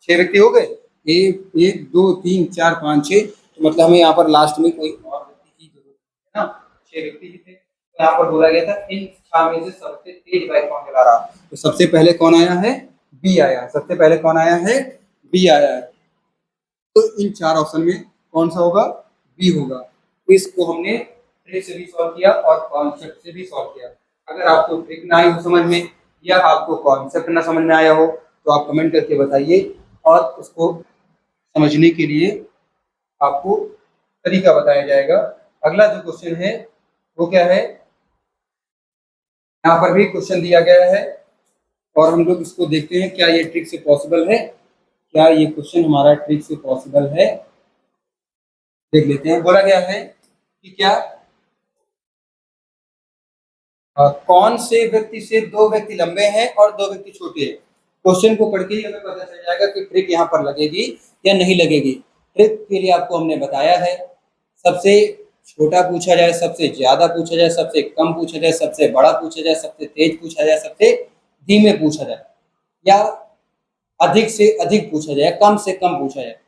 6 व्यक्ति हो गए, ए 1 2 3 4 5 6, तो मतलब हमें यहाँ पर लास्ट में कोई और व्यक्ति की जरूरत है ना। 6 व्यक्ति ही थे, तो यहाँ पर बोला गया था इन 6 में से सबसे तेज बाइक कौन चला रहा, तो सबसे पहले कौन आया है, बी आया है, सबसे पहले कौन आया है, बी आया है। तो इन 4 ऑप्शन में कौन सा होगा, बी होगा। तो इसको हमने ट्रिक से भी सॉल्व किया और कॉन्सेप्ट से भी सॉल्व किया। अगर आपको ट्रिक ना आई हो समझ में या आपको कॉन्सेप्ट ना समझ में आया हो तो आप कमेंट करके बताइए, और उसको समझने के लिए आपको तरीका बताया जाएगा। अगला जो क्वेश्चन है वो क्या है, यहाँ पर भी क्वेश्चन दिया गया है और हम लोग इसको देखते हैं क्या ये ट्रिक से पॉसिबल है, क्या ये क्वेश्चन हमारा ट्रिक से पॉसिबल है, देख लेते हैं। बोला गया है कि क्या कौन से व्यक्ति से 2 व्यक्ति लंबे हैं और 2 व्यक्ति छोटे हैं। क्वेश्चन को पढ़ के ही हमें पता चल जाएगा कि ट्रिक यहाँ पर लगेगी या नहीं लगेगी। ट्रिक के लिए आपको हमने बताया है, सबसे छोटा पूछा जाए, सबसे ज्यादा पूछा जाए, सबसे कम पूछा जाए, सबसे बड़ा पूछा जाए, सबसे तेज पूछा जाए, सबसे धीमे पूछा जाए, या अधिक से अधिक पूछा जाए, कम से कम पूछा जाए।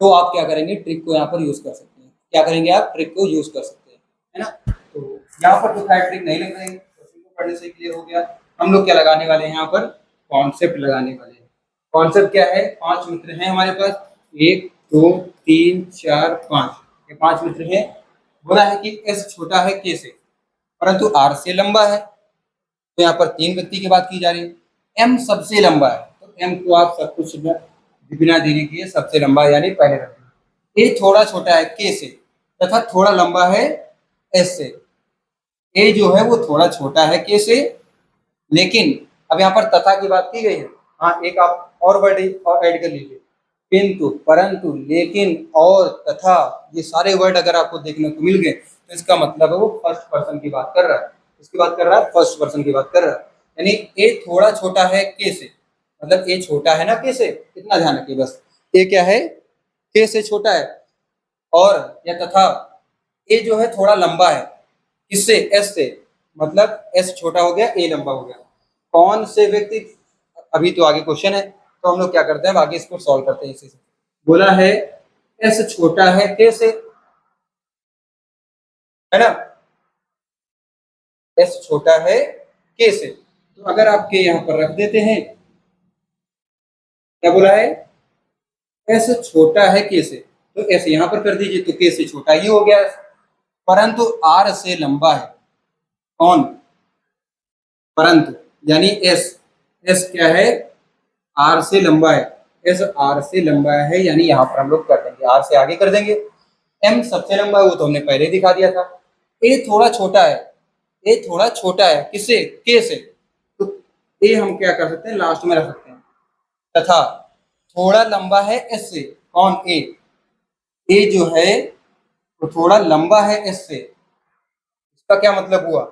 तो आप क्या करेंगे, ट्रिक को यहाँ पर यूज कर सकते हैं। क्या करेंगे, आप ट्रिक को यूज कर सकते हैं, है ना। तो यहाँ पर जो है ट्रिक नहीं लग रही, क्वेश्चन को पढ़ने से क्लियर हो गया। हम लोग क्या लगाने वाले हैं यहाँ पर, कॉन्सेप्ट लगाने वाले हैं। कॉन्सेप्ट क्या है, 5 मित्र हैं हमारे पास, 1 2 3 4 5, ये 5 मित्र हैं। बोला है कि एस छोटा है के से परंतु आर से लंबा है, तो यहाँ पर 3 व्यक्ति की बात की जा रही है। एम सबसे लंबा है, तो एम को आप सब कुछ बिना देरी किए सबसे लंबा यानी पहले रख दें। ए थोड़ा छोटा है के से तथा थोड़ा लंबा है एस से। ए जो है वो थोड़ा छोटा है के से, लेकिन अब यहाँ पर तथा की बात की गई है। हाँ, एक आप और वर्ड और ऐड कर लीजिए, किंतु, परंतु, लेकिन, और, तथा, ये सारे वर्ड अगर आपको देखने को मिल गए तो इसका मतलब है वो फर्स्ट पर्सन की बात कर रहा है। इसकी बात कर रहा है, फर्स्ट पर्सन की बात कर रहा है। यानी ए थोड़ा छोटा है के से, मतलब ए छोटा है ना के से, इतना ध्यान रखिए बस। ए क्या है, के से छोटा है। और या तथा ए जो है थोड़ा लंबा है, किससे, एस से, मतलब एस छोटा हो गया, ए लंबा हो गया। कौन से व्यक्ति, अभी तो आगे क्वेश्चन है, तो हम लोग क्या करते हैं, आगे इसको सॉल्व करते हैं इसी से। बोला है एस छोटा है के से, है ना, एस छोटा है के से, तो अगर आप के यहाँ पर रख देते हैं, क्या बोला है, एस छोटा है के से, तो एस यहाँ पर कर दीजिए, तो के से छोटा ही हो गया, परंतु आर से लंबा है। कौन, परंतु, यानी एस, एस क्या है, आर से लंबा है, एस आर से लंबा है, यानी यहाँ पर हम लोग कर देंगे, आर से आगे कर देंगे। एम सबसे लंबा है, वो तो हमने पहले दिखा दिया था। ए थोड़ा छोटा है, ए थोड़ा छोटा है किससे, के से, तो ए हम क्या कर सकते हैं, लास्ट में रख सकते हैं। तथा थोड़ा लंबा है एस से, कौन, ए जो है वो थोड़ा लंबा है एस से। इसका क्या मतलब हुआ,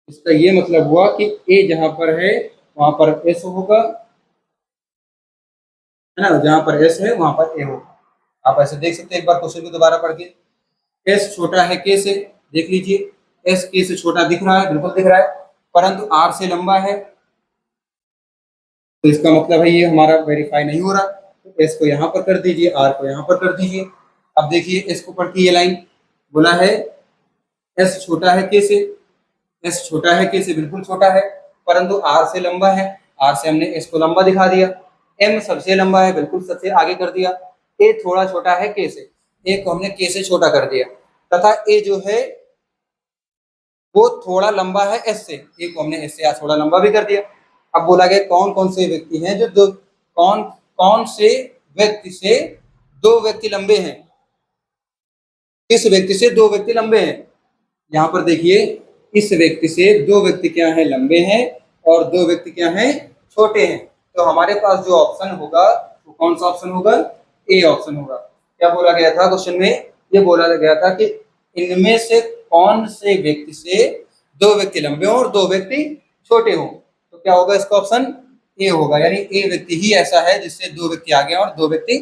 इसका ये मतलब हुआ कि ए जहां पर है वहां पर एस होगा, है ना, जहां पर एस है वहां पर ए होगा। आप ऐसे देख सकते हैं, एक बार क्वेश्चन को दोबारा पढ़ के। एस छोटा है के से, देख लीजिए, एस के से छोटा दिख रहा है, बिल्कुल दिख रहा है, परंतु आर से लंबा है, तो इसका मतलब है ये हमारा वेरीफाई नहीं हो रहा। तो एस को यहाँ पर कर दीजिए, आर को यहाँ पर कर दीजिए। अब देखिए एस को पढ़ के ये लाइन, बोला है एस छोटा है के से, एस छोटा है के से, बिल्कुल छोटा है, परंतु आर से लंबा है, आर से हमने एस को लंबा दिखा दिया। एम सबसे लंबा है, बिल्कुल सबसे आगे कर दिया। ए थोड़ा छोटा है के से, ए को हमने के से छोटा कर दिया। तथा ए जो है वो थोड़ा लंबा है एस से, ए को हमने एस से थोड़ा लंबा भी कर दिया। अब बोला गया कौन कौन से व्यक्ति हैं जो दो, कौन कौन से व्यक्ति से दो व्यक्ति लंबे हैं, किस व्यक्ति से दो व्यक्ति लंबे हैं। यहाँ पर देखिए, इस व्यक्ति से दो व्यक्ति क्या है, लंबे हैं, और दो व्यक्ति क्या हैं, छोटे हैं। तो हमारे पास जो ऑप्शन होगा वो कौन सा ऑप्शन होगा, ए ऑप्शन होगा। क्या बोला गया था क्वेश्चन में, ये बोला गया था कि इनमें से कौन से व्यक्ति से दो व्यक्ति लंबे हों और दो व्यक्ति छोटे हों, तो क्या होगा, इसका ऑप्शन ए होगा। यानी ए व्यक्ति ही ऐसा है जिससे दो व्यक्ति आगे हैं और दो व्यक्ति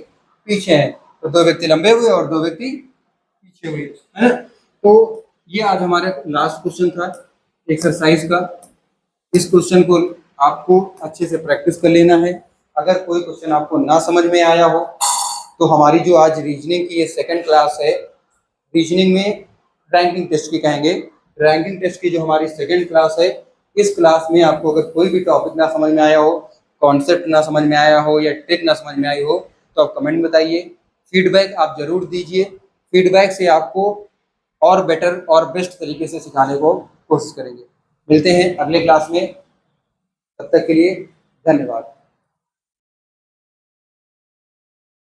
पीछे हैं, तो दो व्यक्ति लंबे हुए और दो व्यक्ति पीछे हुए, है ना। तो ये आज हमारा लास्ट क्वेश्चन था एक्सरसाइज का। इस क्वेश्चन को आपको अच्छे से प्रैक्टिस कर लेना है। अगर कोई क्वेश्चन आपको ना समझ में आया हो तो हमारी जो आज रीजनिंग की ये सेकंड क्लास है, रीजनिंग में रैंकिंग टेस्ट की कहेंगे, रैंकिंग टेस्ट की जो हमारी सेकंड क्लास है, इस क्लास में आपको अगर कोई भी टॉपिक ना समझ में आया हो, कॉन्सेप्ट ना समझ में आया हो या ट्रिक ना समझ में आई हो, तो आप कमेंट बताइए, फीडबैक आप जरूर दीजिए। फीडबैक से आपको और बेटर और बेस्ट तरीके से सिखाने को कोशिश करेंगे। मिलते हैं अगले क्लास में, तब तक के लिए धन्यवाद।